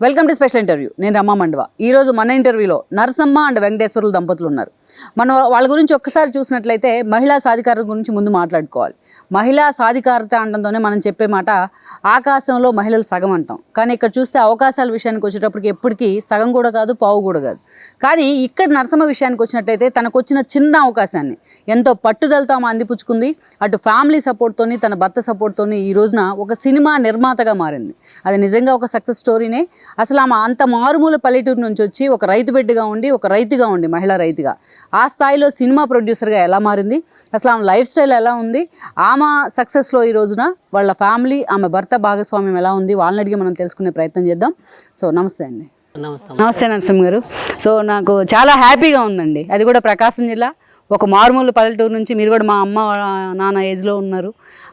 Welcome to special interview. నేను రమా మండవ. ఈరోజు మన ఇంటర్వ్యూలో నరసమ్మ అండ్ వెంకటేశ్వరులు దంపతులు ఉన్నారు. మనం వాళ్ళ గురించి ఒక్కసారి చూసినట్లయితే మహిళా సాధికారత గురించి ముందు మాట్లాడుకోవాలి. మహిళా సాధికారత అనడంతోనే మనం చెప్పే మాట ఆకాశంలో మహిళలు సగం అంటాం. కానీ ఇక్కడ చూస్తే అవకాశాల విషయానికి వచ్చేటప్పటికి ఎప్పటికీ సగం కూడా కాదు, పావు కూడా కాదు. కానీ ఇక్కడ నరసమ్మ విషయానికి వచ్చినట్టయితే తనకు వచ్చిన చిన్న అవకాశాన్ని ఎంతో పట్టుదలతో ఆమె అందిపుచ్చుకుంది. అటు ఫ్యామిలీ సపోర్ట్తోని, తన భర్త సపోర్ట్తోని ఈ రోజున ఒక సినిమా నిర్మాతగా మారింది. అది నిజంగా ఒక సక్సెస్ స్టోరీనే. అసలు ఆమె అంత మారుమూల పల్లెటూరు నుంచి వచ్చి ఒక రైతు బిడ్డగా ఉండి, ఒక రైతుగా ఉండి, మహిళా రైతుగా ఆ స్థాయిలో సినిమా ప్రొడ్యూసర్గా ఎలా మారింది, అసలు ఆమె లైఫ్ స్టైల్ ఎలా ఉంది, ఆమె సక్సెస్లో ఈ రోజున వాళ్ళ ఫ్యామిలీ, ఆమె భర్త భాగస్వామ్యం ఎలా ఉంది, వాళ్ళని అడిగి మనం తెలుసుకునే ప్రయత్నం చేద్దాం. సో నమస్తే అండి. నమస్తే నరసింహ గారు. సో నాకు చాలా హ్యాపీగా ఉందండి. అది కూడా ప్రకాశం జిల్లా ఒక మారుమూల పల్లెటూరు నుంచి మీరు కూడా మా అమ్మ నాన్న ఏజ్లో ఉన్నారు.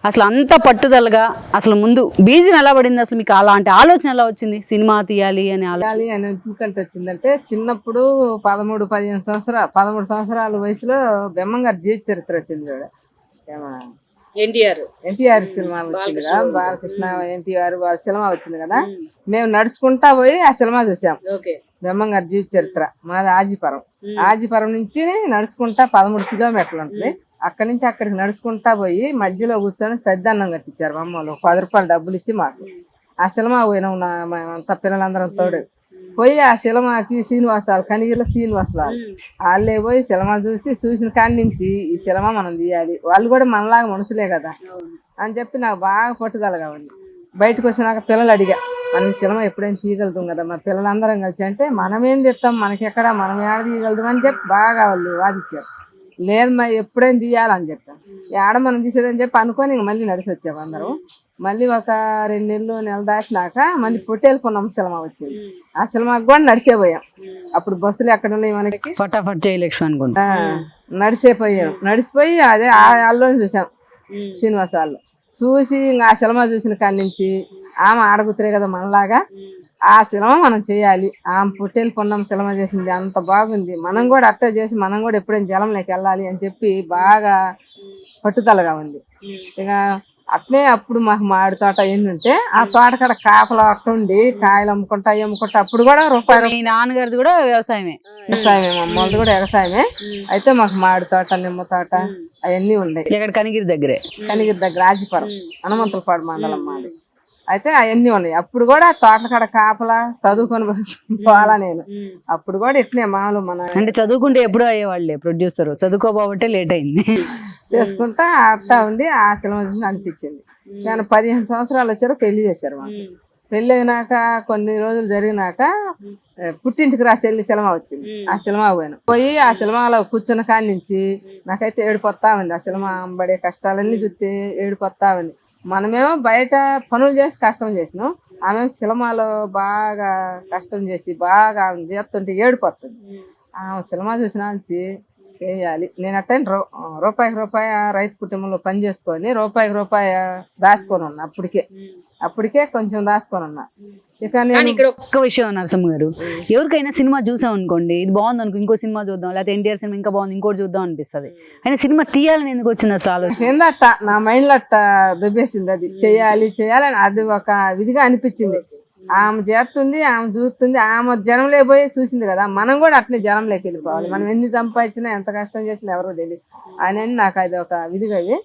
అసలు అంత పట్టుదలగా అసలు ముందు బీజం ఎలా పడింది, అసలు మీకు అలాంటి ఆలోచన ఎలా వచ్చింది సినిమా తీయాలి అని ఆలోచన ఎందుకంటే వచ్చిందంటే చిన్నప్పుడు 13 సంవత్సరాల వయసులో బెమ్మంగారు జీవిత చరిత్ర వచ్చింది కదా, ఎన్టీఆర్ సినిమా వచ్చింది కదా, బాలకృష్ణ ఎన్టీఆర్ వాళ్ళ సినిమా వచ్చింది కదా. మేము నడుచుకుంటా పోయి ఆ సినిమా చూసాం. బెమ్మంగారు జీవిత చరిత్ర. మాది ఆజిపురం నుంచి నడుచుకుంటా 13 కిలోమీటర్లు ఉంటుంది. అక్కడి నుంచి అక్కడికి నడుచుకుంటా పోయి మధ్యలో కూర్చొని సద్దన్నం కట్టించారు మా అమ్మలు. 10 రూపాయలు డబ్బులు ఇచ్చి మాకు. ఆ సినిమా పోయినాం అంతా పిల్లలందరం తోడు పోయి ఆ సినిమాకి కనిగిరిలో శ్రీనివాసరావు వాళ్ళే పోయి సినిమా చూసిన కాడి నుంచి ఈ సినిమా మనం తీయాలి, వాళ్ళు కూడా మనలాగా మనుషులే కదా అని చెప్పి నాకు బాగా పట్టుదలగా ఉంది. బయటకు వచ్చినాక పిల్లలు అడిగా, మనం సినిమా ఎప్పుడైనా తీయగలుగుతాం కదా, మరి పిల్లలందరం కలిసి అంటే మనమేం తెస్తాం, మనకెక్కడ మనం ఏడ తీయగలుగుతాం అని చెప్పి బాగా వాళ్ళు వాదించారు. లేదు మరి ఎప్పుడైనా తీయాలని చెప్పాను. ఏడ మనం తీసేదని చెప్పి అనుకొని ఇంక మళ్ళీ నడిచి వచ్చాము అందరం. మళ్ళీ ఒక 2 నెలలు దాటినాక మళ్ళీ పొట్టేలుకున్నాం సినిమా వచ్చింది. ఆ సినిమాకి కూడా నడిచేపోయాం. అప్పుడు బస్సులు ఎక్కడ ఉన్నాయి మనకి, ఫటాఫట్ చేయలేక్షం అనుకుంటా. నడిచిపోయి అదే వాళ్ళని చూసాం శ్రీనివాస వాళ్ళు. చూసి ఇంకా ఆ సినిమా చూసిన కాడి నుంచి ఆమె ఆడగుతురే కదా మనలాగా, ఆ సినిమా మనం చేయాలి. ఆమె పొట్టేలు పొన్నం సినిమా చేసింది, అంత బాగుంది, మనం కూడా అట్టే చేసి మనం కూడా ఎప్పుడైనా జలంలోకి వెళ్ళాలి అని చెప్పి బాగా పట్టుదలగా ఉంది. ఇక అట్నే అప్పుడు మాకు మామిడి తోట ఎన్నుంటే ఆ తోట కాడ కాపలా ఉండి కాయలు అమ్ముకుంటా అప్పుడు కూడా రూపాయలు. మీ నాన్నగారిది కూడా వ్యవసాయమే, అమ్మది కూడా వ్యవసాయమే. అయితే మాకు మామిడి తోట, నిమ్మ తోట అవన్నీ ఉన్నాయి. ఇక్కడ కనిగిరి దగ్గర ఆజిపురం హనుమంతులపాడు మండలం మాది. అయితే అవన్నీ ఉన్నాయి. అప్పుడు కూడా తోటల కాడ కాపలా చదువుకొని పోవాలా నేను. అప్పుడు కూడా ఇట్లే మామూలు మన అంటే చదువుకుంటే ఎప్పుడూ అయ్యేవాళ్ళే ప్రొడ్యూసర్, చదువుకోబోబట్టే లేట్ అయింది. చేసుకుంటా అట్టా ఉండి ఆ సినిమా అనిపించింది. నేను 15 సంవత్సరాలు వచ్చారు, పెళ్లి చేశారు మాకు. పెళ్లి అయినాక కొన్ని రోజులు జరిగినాక పుట్టింటికి రాసి సినిమా వచ్చింది. ఆ సినిమా పోయి ఆ సినిమాలో కూర్చున్న కాడి నుంచి నాకైతే ఏడుపొత్తా ఉంది. ఆ సినిమా పడే కష్టాలన్నీ చూస్తే ఏడుపొత్తా ఉంది. మనమేమో బయట పనులు చేసి కష్టం చేసినాం, ఆమె సినిమాలో బాగా కష్టం చేసి బాగా చేస్తుంటే ఏడుపొస్తుంది. ఆమె సినిమా చూసిన చేయాలి. నేను అట్ట రూపాయికి రూపాయి రైతు కుటుంబంలో పని చేసుకొని రూపాయి దాచుకొని ఉన్నా. అప్పటికే కొంచెం దాచుకొని ఉన్నా. ఇక నేను ఇక్కడ ఒక్క విషయం నరసింహ గారు, ఎవరికైనా సినిమా చూసాం అనుకోండి, ఇది బాగుంది అనుకో, ఇంకో సినిమా చూద్దాం, లేకపోతే ఎన్టీఆర్ సినిమా ఇంకా బాగుంది ఇంకోటి చూద్దాం అనిపిస్తుంది. అయినా సినిమా తీయాలని ఎందుకు వచ్చింది అసలు ఆలోచన? ఏందట్ట నా మైండ్ లో అట్ట దుబ్బేసింది. అది చేయాలని అది ఒక విధిగా అనిపించింది. ఆమె చేస్తుంది, ఆమె చూస్తుంది, ఆమె జనంలో పోయి చూసింది కదా, మనం కూడా అట్లే జనంలోకి వెళ్ళిపోవాలి. మనం ఎన్ని సంపాదించినా ఎంత కష్టం చేసినా ఎవరో తెలియదు అని నాకు అది ఒక విధిగా.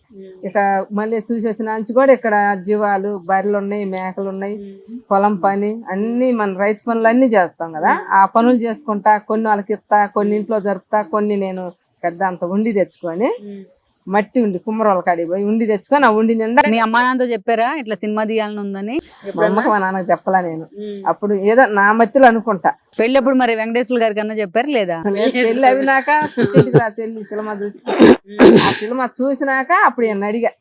ఇక మళ్ళీ చూసేసిన నుంచి కూడా ఇక్కడ జీవాలు, బర్రెలు ఉన్నాయి, మేకలు ఉన్నాయి, పొలం పని అన్ని మన రైతు పనులు అన్ని చేస్తాం కదా. ఆ పనులు చేసుకుంటా కొన్ని వాళ్ళకి ఇస్తా, కొన్ని ఇంట్లో జరుపుతా, కొన్ని నేను పెద్ద అంత ఉండి తెచ్చుకొని మట్టి ఉండి కుమ్మరోళ్ళ కాడికి పోయి ఉండి తెచ్చుకొని ఆ ఉండి నిండా. మీ అమ్మ నాన్నతో చెప్పారా ఇట్లా సినిమా తీయాలని ఉందని? మా నాన్నకు చెప్పలా నేను. అప్పుడు ఏదో నా మధ్యలో అనుకుంటా. పెళ్ళి అప్పుడు మరి వెంకటేశ్వర గారి కన్నా చెప్పారు లేదా? పెళ్ళి అవినాక సినిమా చూసి ఆ సినిమా చూసినాక అప్పుడు నేను అడిగా,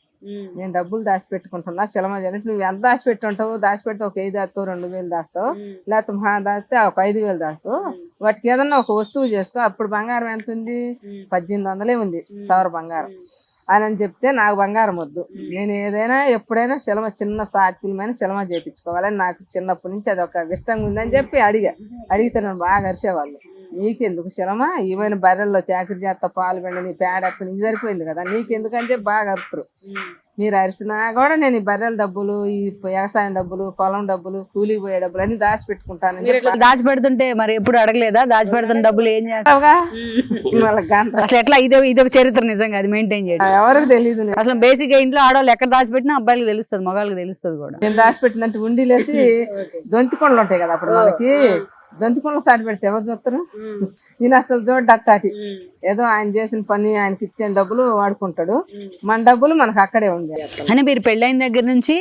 నేను డబ్బులు దాచిపెట్టుకుంటున్నా సినిమా చేయడానికి, నువ్వు ఎంత దాచిపెట్టుంటావు? దాచిపెట్టి ఒక 5 దాస్తావు, 2000 దాస్తావు, లేకపోతే మహా దాస్తే ఒక 5000 దాస్తావు, వాటికి ఏదన్నా ఒక వస్తువు చేసుకో. అప్పుడు బంగారం ఎంత ఉంది? 1800 ఉంది సవర బంగారం అని చెప్తే, నాకు బంగారం వద్దు, నేను ఏదైనా ఎప్పుడైనా చిన్న షార్ట్ ఫిల్మ్ అయినా సినిమా చేయించుకోవాలని నాకు చిన్నప్పటి నుంచి అది ఒక ఇష్టంగా ఉందని చెప్పి అడిగితే నన్ను బాగా అరిచేవాళ్ళు. నీకెందుకు సినిమా, ఈవెన్ బర్రెల్లో చాకరీ చేస్తా, పాలు పిండి, నీ పేడ నీకు సరిపోయింది కదా, నీకెందుకని చెప్పి బాగా అరుపురు. మీరు అరిసినా కూడా నేను ఈ బర్రెల డబ్బులు, ఈ వ్యవసాయం డబ్బులు, పొలం డబ్బులు, కూలికి పోయే డబ్బులు అన్ని దాచి పెట్టుకుంటాను. దాచి పెడుతుంటే మరి ఎప్పుడు అడగలేదా దాచి పెడుతున్న డబ్బులు ఏం చేస్తావుగా? అసలు ఎట్లా ఇదొక చరిత్ర నిజంగా అది మెయింటైన్ చేయడం ఎవరికి తెలియదు. అసలు బేసిక్ గా ఇంట్లో ఆడవాళ్ళు ఎక్కడ దాచిపెట్టినా అబ్బాయిలకు తెలుస్తుంది, మగవాళ్ళకి తెలుస్తుంది కూడా. నేను దాచిపెట్టినట్టు ఉండిలేసి దొంతికొండలు ఉంటాయి కదా అప్పుడు మనకి, దొంతికొండలు సాటి పెడితే ఎవరు చూస్తారు? ఈయన అసలు చూడటాటి ఏదో ఆయన చేసిన పని, ఆయనకి ఇచ్చిన డబ్బులు వాడుకుంటాడు, మన డబ్బులు మనకు అక్కడే ఉంది. అని మీరు పెళ్ళైన దగ్గర నుంచి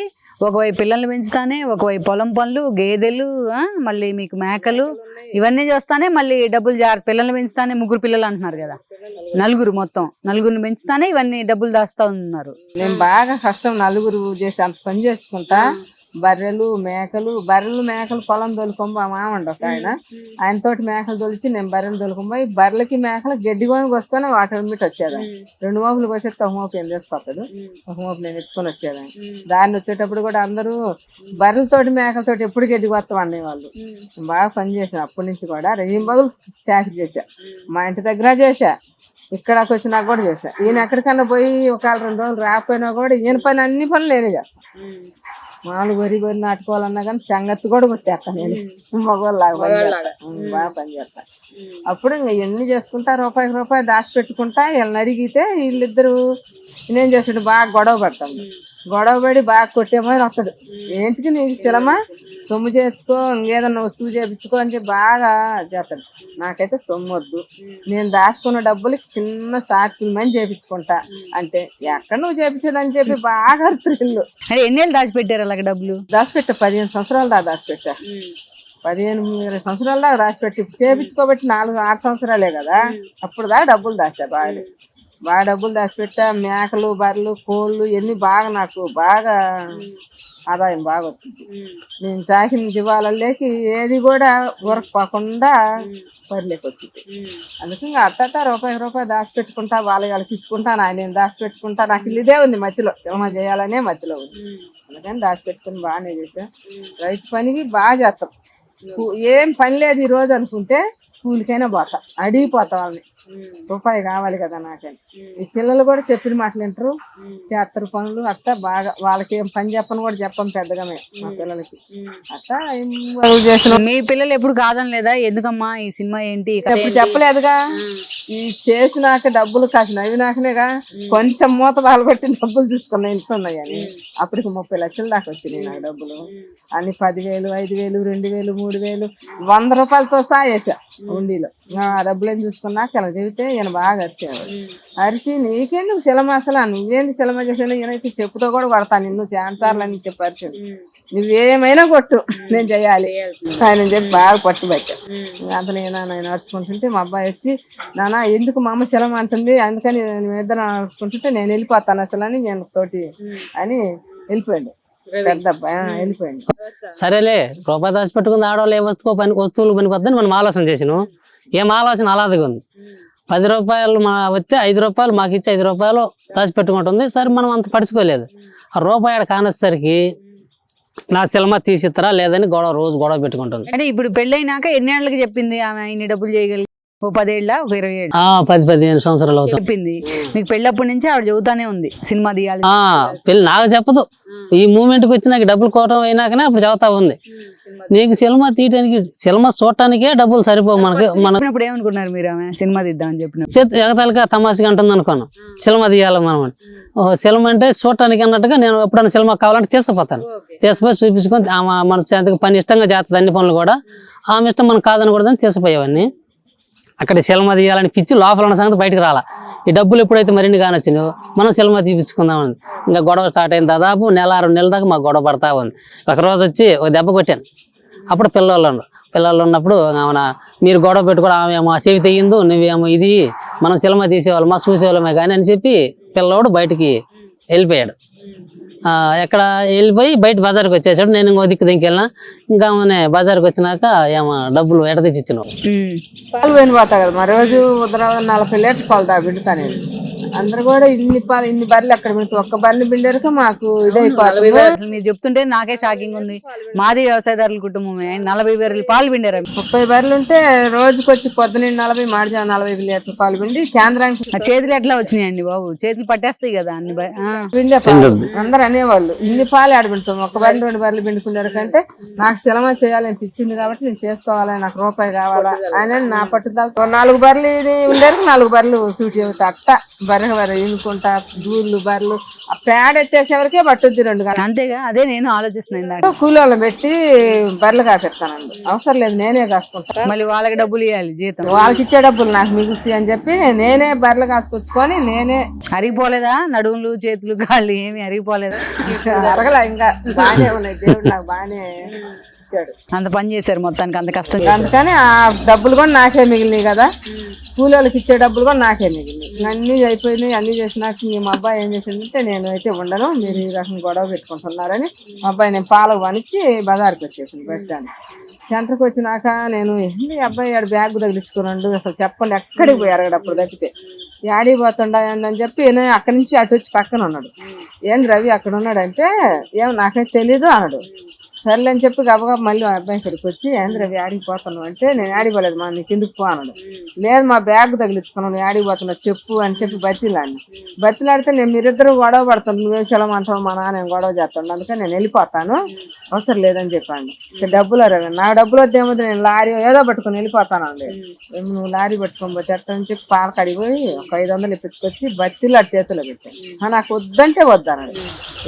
ఒకవైపు పిల్లల్ని పెంచుతానే, ఒకవైపు పొలం పనులు, గేదెలు, మళ్ళీ మీకు మేకలు ఇవన్నీ చేస్తానే, మళ్ళీ డబ్బులు పిల్లల్ని పెంచుతానే, 3 పిల్లలు అంటున్నారు కదా, 4 మొత్తం 4ని పెంచుతానే ఇవన్నీ డబ్బులు దాస్తా ఉన్నారు. నేను బాగా కష్టం 4 చేసి అంత పని చేసుకుంటా. బర్రెలు మేకలు పొలం దొలుకొంబ మామండి ఒక ఆయన తోటి మేకలు దొలిచి నేను బర్రెలు దొలుకొంబోయి బర్రెలకి మేకలు గడ్డి కొని వస్తానే వాటి మిట్ వచ్చేదా. 2 మోపులు వచ్చేస్తే ఒక మోపు ఏం చేసుకొస్తాడు, ఒక మోపు నేను ఎత్తుకొని వచ్చేదాన్ని. దాన్ని వచ్చేటప్పుడు కూడా అందరూ బర్రెలతోటి మేకలతోటి ఎప్పుడు గడ్డి వస్తాం అనేవాళ్ళు. బాగా పని చేసాను అప్పటి నుంచి కూడా. రెయ్యింబగులు చాకరీ చేశా, మా ఇంటి దగ్గర చేశా, ఇక్కడకి వచ్చి నాకు కూడా చేశా. ఈయన ఎక్కడికన్నా పోయి ఒక 2 రోజులు రాకపోయినా కూడా ఈయన పని అన్ని పనులు నేనే చేస్తాను. మామూలు వరి నాటుకోవాలన్నా కానీ సంగతి కూడా కొట్టేస్తాను నేను, మగవాళ్ళలాగా బాగా పని చేస్తాను. అప్పుడు ఇంకా ఇవన్నీ చేసుకుంటా, రూపాయి దాచి పెట్టుకుంటా. వీళ్ళని అడిగితే వీళ్ళిద్దరు నేనేం చేస్తాడు బాగా గొడవ పడతాను. గొడవ పడి బాగా కొట్టేమని వస్తాడు, ఏంటికి నీకు శ్రమ, సొమ్ము చేర్చుకో, ఇంకేదన్నా వస్తువు చేయించుకో అని చెప్పి బాగా చేస్తాడు. నాకైతే సొమ్ము వద్దు, నేను దాచుకున్న డబ్బులకి చిన్న సాకులు మంది చేయించుకుంటా అంటే, ఎక్కడ నువ్వు చేయించదని చెప్పి బాగా అర్థిల్లు. ఎన్నేళ్ళు దాచిపెట్టారు అలాగే డబ్బులు? దాచిపెట్టా 15 సంవత్సరాలు దాకా దాచిపెట్టా. 15-20 సంవత్సరాల దాకా రాసిపెట్టి చేయించుకోబట్టి 4-6 సంవత్సరాలే కదా, అప్పుడు దాకా డబ్బులు దాచా. బాగా డబ్బులు దాచిపెట్టా. మేకలు, బర్రెలు, కోళ్ళు ఇవన్నీ బాగా నాకు బాగా ఆదాయం బాగా వచ్చింది. నేను సాకిన జీవాలలోకి ఏది కూడా ఊరకపోకుండా పరిలోకి వచ్చింది. అందుకని అట్టట రూపాయి దాచిపెట్టుకుంటా, వాళ్ళకి ఇచ్చుకుంటా, నేను దాచిపెట్టుకుంటా. నాకు ఇదే ఉంది మధ్యలో, సినిమా చేయాలనే మధ్యలో ఉంది. అందుకని దాచిపెట్టుకుని బాగానే చేసా. రైతు పనికి బాగా చేస్తాం. ఏం పని లేదు ఈ రోజు అనుకుంటే కూలికైనా పోతా, అడిగిపోతా వాళ్ళని, రూపాయి కావాలి కదా నాకని. ఈ పిల్లలు కూడా చెప్పిన మాటలు వింటారు, చేస్తారు పనులు. అట్టా బాగా వాళ్ళకి ఏం పని చెప్పని కూడా చెప్పం పెద్దగా మా పిల్లలకి. అట్టా చేసిన. మీ పిల్లలు ఎప్పుడు కాదని లేదా? ఎందుకమ్మా ఈ సినిమా ఏంటి ఎప్పుడు చెప్పలేదుగా. ఈ చేసినాక డబ్బులు కాసి నవ్వినాకనేగా కొంచెం మూత పాల్గొట్టి డబ్బులు చూసుకున్నా ఇంట్లో ఉన్నాయి అని. అప్పటికి 30 లక్షల దాకా వచ్చినాయి నాకు డబ్బులు అన్ని. 10,000, 5,000, 2,000, 3,000, 100 రూపాయలతో సహా వేసా ఉండిలో. ఆ డబ్బులు ఏం చూసుకున్నాక ఇలా చెబితే ఈయన బాగా అరిచాడు. అరిసి నీకెందుకు సిలమ, అసలు నువ్వేంది సిలమ చేసాను, ఈయనైతే చెప్పుతో కూడా కొడతాను నిన్ను చాన్సార్లు అని చెప్పి అరిచాడు. నువ్వేమైనా కొట్టు, నేను చేయాలి ఆయన చెప్పి బాగా పట్టుబట్టా. అంత నేను నడుచుకుంటుంటే మా అబ్బాయి వచ్చి, నాన్న ఎందుకు మా అమ్మ సిలమ అంటుంది, అందుకని ఇద్దరు నడుచుకుంటుంటే నేను వెళ్ళిపోతాను అసలు అని నేను తోటి అని వెళ్ళిపోయాడు. పెద్ద అబ్బాయి వెళ్ళిపోయాడు. సరేలే, రూపాయి దాచి పెట్టుకుంది ఆడవాళ్ళు ఏ వస్తువులు పనికి వద్దని మనం ఆలోచన చేసినాం. ఏం ఆలోచన అలాదిగా ఉంది. 10 రూపాయలు వస్తే 5 రూపాయలు మాకు ఇచ్చి 5 రూపాయలు దాచి పెట్టుకుంటుంది. సరే మనం అంత పడుచుకోలేదు. ఆ రూపాయి కానొచ్చేసరికి నా సినిమా తీసిస్తారా లేదని రోజు గొడవ పెట్టుకుంటుంది. అంటే ఇప్పుడు పెళ్ళైనాక ఎన్ని ఏళ్ళకి చెప్పింది ఆమె ఇన్ని డబ్బులు చేయగలిగి? ఓ 10 ఏళ్ళ, ఒక 20 ఏళ్ళు? 10-15 సంవత్సరాలు అవుతుంది చెప్పింది. మీకు పెళ్ళప్పటి నుంచి ఆవిడ చెబుతానే ఉంది సినిమా తీయాలి. పెళ్ళి నాకు చెప్పదు. ఈ మూమెంట్కి వచ్చి నాకు డబ్బులు కోవటం అయినాకనే అప్పుడు చెబుతా ఉంది, నీకు సినిమా తీయటానికి, సినిమా చూడటానికే డబ్బులు సరిపోవు మనకి. ఇప్పుడు ఏమనుకున్నారు మీరు ఆమె సినిమా తీద్దామని చెప్పిన? ఎగతాలిగా తమాషగా అంటుంది అనుకున్నాం, సినిమా తీయాలి మనం అని. సినిమా అంటే చూడటానికి అన్నట్టుగా నేను ఎప్పుడైనా సినిమా కావాలంటే తీసుకుపోతాను. తీసుకుపోయి చూపించుకొని మన చేతికి పని ఇష్టంగా చేస్తుంది, అన్ని పనులు కూడా ఆమె ఇష్టం మనం కాదనకూడదని తీసుకుపోయేవన్నీ. అక్కడ సినిమా తీయాలని పిచ్చి లోపల ఉన్న సంగతి బయటకు రాలా. ఈ డబ్బులు ఎప్పుడైతే మరిన్ని కానొచ్చినో మనం సినిమా తీపించుకుందామని ఇంకా గొడవ స్టార్ట్ అయిన దాదాపు 1-2 నెలల దాకా మాకు గొడవ పడతా ఉంది. ఒకరోజు వచ్చి ఒక దెబ్బ కొట్టాను. అప్పుడు పిల్లలు ఉన్నప్పుడు ఆమె మీరు గొడవ పెట్టుకోవడం, ఆమె ఏమో చెవి తెయ్యిందు, నువ్వేమో ఇది మనం సినిమా తీసేవాళ్ళం మా చూసేవాళ్ళమే కానీ అని చెప్పి పిల్లవాడు బయటికి వెళ్ళిపోయాడు. ఎక్కడ వెళ్ళిపోయి బయట బజార్కి వచ్చేసాడు. నేను ఇంకో దిక్కు దింకెళ్ళినా. ఇంకా ఆమె బజార్కి వచ్చినాక ఏమో డబ్బులు ఎడ తెచ్చిచ్చినావు. పాలు పోయిన పోతా కదా మరి రోజు 40 లీటర్ పాలు దా బిడ్డతా నేను. అందరు కూడా ఇన్ని బర్రెలు అక్కడ పెడుతుంది, ఒక్క బర్రెలు పిండారుక మాకు ఇదైపోతుంది. అసలు మీరు చెప్తుంటే నాకే షాకింగ్ ఉంది. మాది వ్యవసాయదారుల కుటుంబమే, 40 బర్రెలు పాలు పిండారు. 30 బర్రెలు ఉంటే రోజుకొచ్చి పొద్దున 40 మాడిజా 40 లీటర్ల పాలు పిండి కేంద్రానికి ఆ చేతులు ఎట్లా వచ్చినాయండి బాబు? చేతులు పట్టేస్తాయి కదా అన్ని పిండే పాలు. అందరు అనేవాళ్ళు ఇన్ని పాలు ఆడబెడతాం, ఒక బర్రెలు 2 బర్రెలు పిండుకున్నారు కంటే నాకు సినిమా చేయాలని పిచ్చింది కాబట్టి నేను చేసుకోవాలి, నాకు రూపాయి కావాలా అని నా పట్టుదల. 4 బర్రెలు ఉండేరు, 4 బర్రెలు సూటి అవుతా అట్ట బర్రె ఇనుకుంటా దూర్లు బర్రెలు ఆ పేడ ఎత్తేసేవరకే పట్టుద్ది 2 గంటలు. అంతేగా, అదే నేను ఆలోచిస్తున్నాను. కూలోళ్ళు పెట్టి బర్రెలు కాపెడతానండి, అవసరం లేదు నేనే కాసుకుంటా. మళ్ళీ వాళ్ళకి డబ్బులు ఇవ్వాలి జీతం, వాళ్ళకి ఇచ్చే డబ్బులు నాకు మిగులుతాయి అని చెప్పి నేనే బర్రెలు కాసుకొచ్చుకొని నేనే. అరిగిపోలేదా నడుములు చేతులు కాళ్ళు ఏమి అరిగిపోలేదా? అరగల ఇంకా బాగానే ఉన్నాయి, దేవుడు నాకు బాగానే ఇచ్చాడు. అంత పని చేశారు మొత్తానికి, అంత కష్టం. అందుకని ఆ డబ్బులు కూడా నాకే మిగిలినాయి కదా, కూలోళ్ళకి ఇచ్చే డబ్బులు కూడా నాకే మిగిలినాయి. అన్ని అయిపోయినాయి, అన్ని చేసినాక మా అబ్బాయి ఏం చేసిందంటే నేను అయితే ఉండను, మీరు ఈ రకం గొడవ పెట్టుకుంటున్నారని మా అబ్బాయి నేను పాలకు పనిచ్చి బజార్కి వచ్చేసింది. బస్ స్టాండ్ సెంటర్కి వచ్చినాక నేను ఏంటి అబ్బాయి ఆడు బ్యాగ్ తగిలించుకున్నాడు, అసలు చెప్పండి ఎక్కడికి పోయారు అప్పుడు తప్పితే యాడికి పోతుండా అని చెప్పి నేను అక్కడి నుంచి అటు వచ్చి పక్కన ఉన్నాడు. ఏంది రవి అక్కడ ఉన్నాడంటే ఏం నాకైతే తెలీదు అన్నాడు. సర్లే అని చెప్పి గబగబా మళ్ళీ మా అబ్బాయి ఇక్కడికి వచ్చి ఏంద్ర ఆడికి పోతున్నావు అంటే నేను ఆడిపోలేదు మా నీకు ఎందుకు పో అన్నాడు. లేదు మా బ్యాగ్ తగిలించుకున్నాను, నేను ఆడికి పోతున్నావు చెప్పు అని చెప్పి బతిలాడితే నేను మీరిద్దరు గొడవ పడతాను, నువ్వేం సెలమంటావు మా నాన్న గొడవ చేస్తాను, అందుకని నేను వెళ్ళిపోతాను అవసరం లేదని చెప్పండి. డబ్బులు నా డబ్బులు వద్దేమో నేను లారీ ఏదో పట్టుకొని వెళ్ళిపోతానండి. నువ్వు లారీ పట్టుకొని పోతే అట్టని చెప్పి పాల కడిగిపోయి ఒక 500 ఇప్పించుకొచ్చి బతిలాడి చేతిలో పెట్టాను. నాకు వద్దంటే వద్దన్నాడు.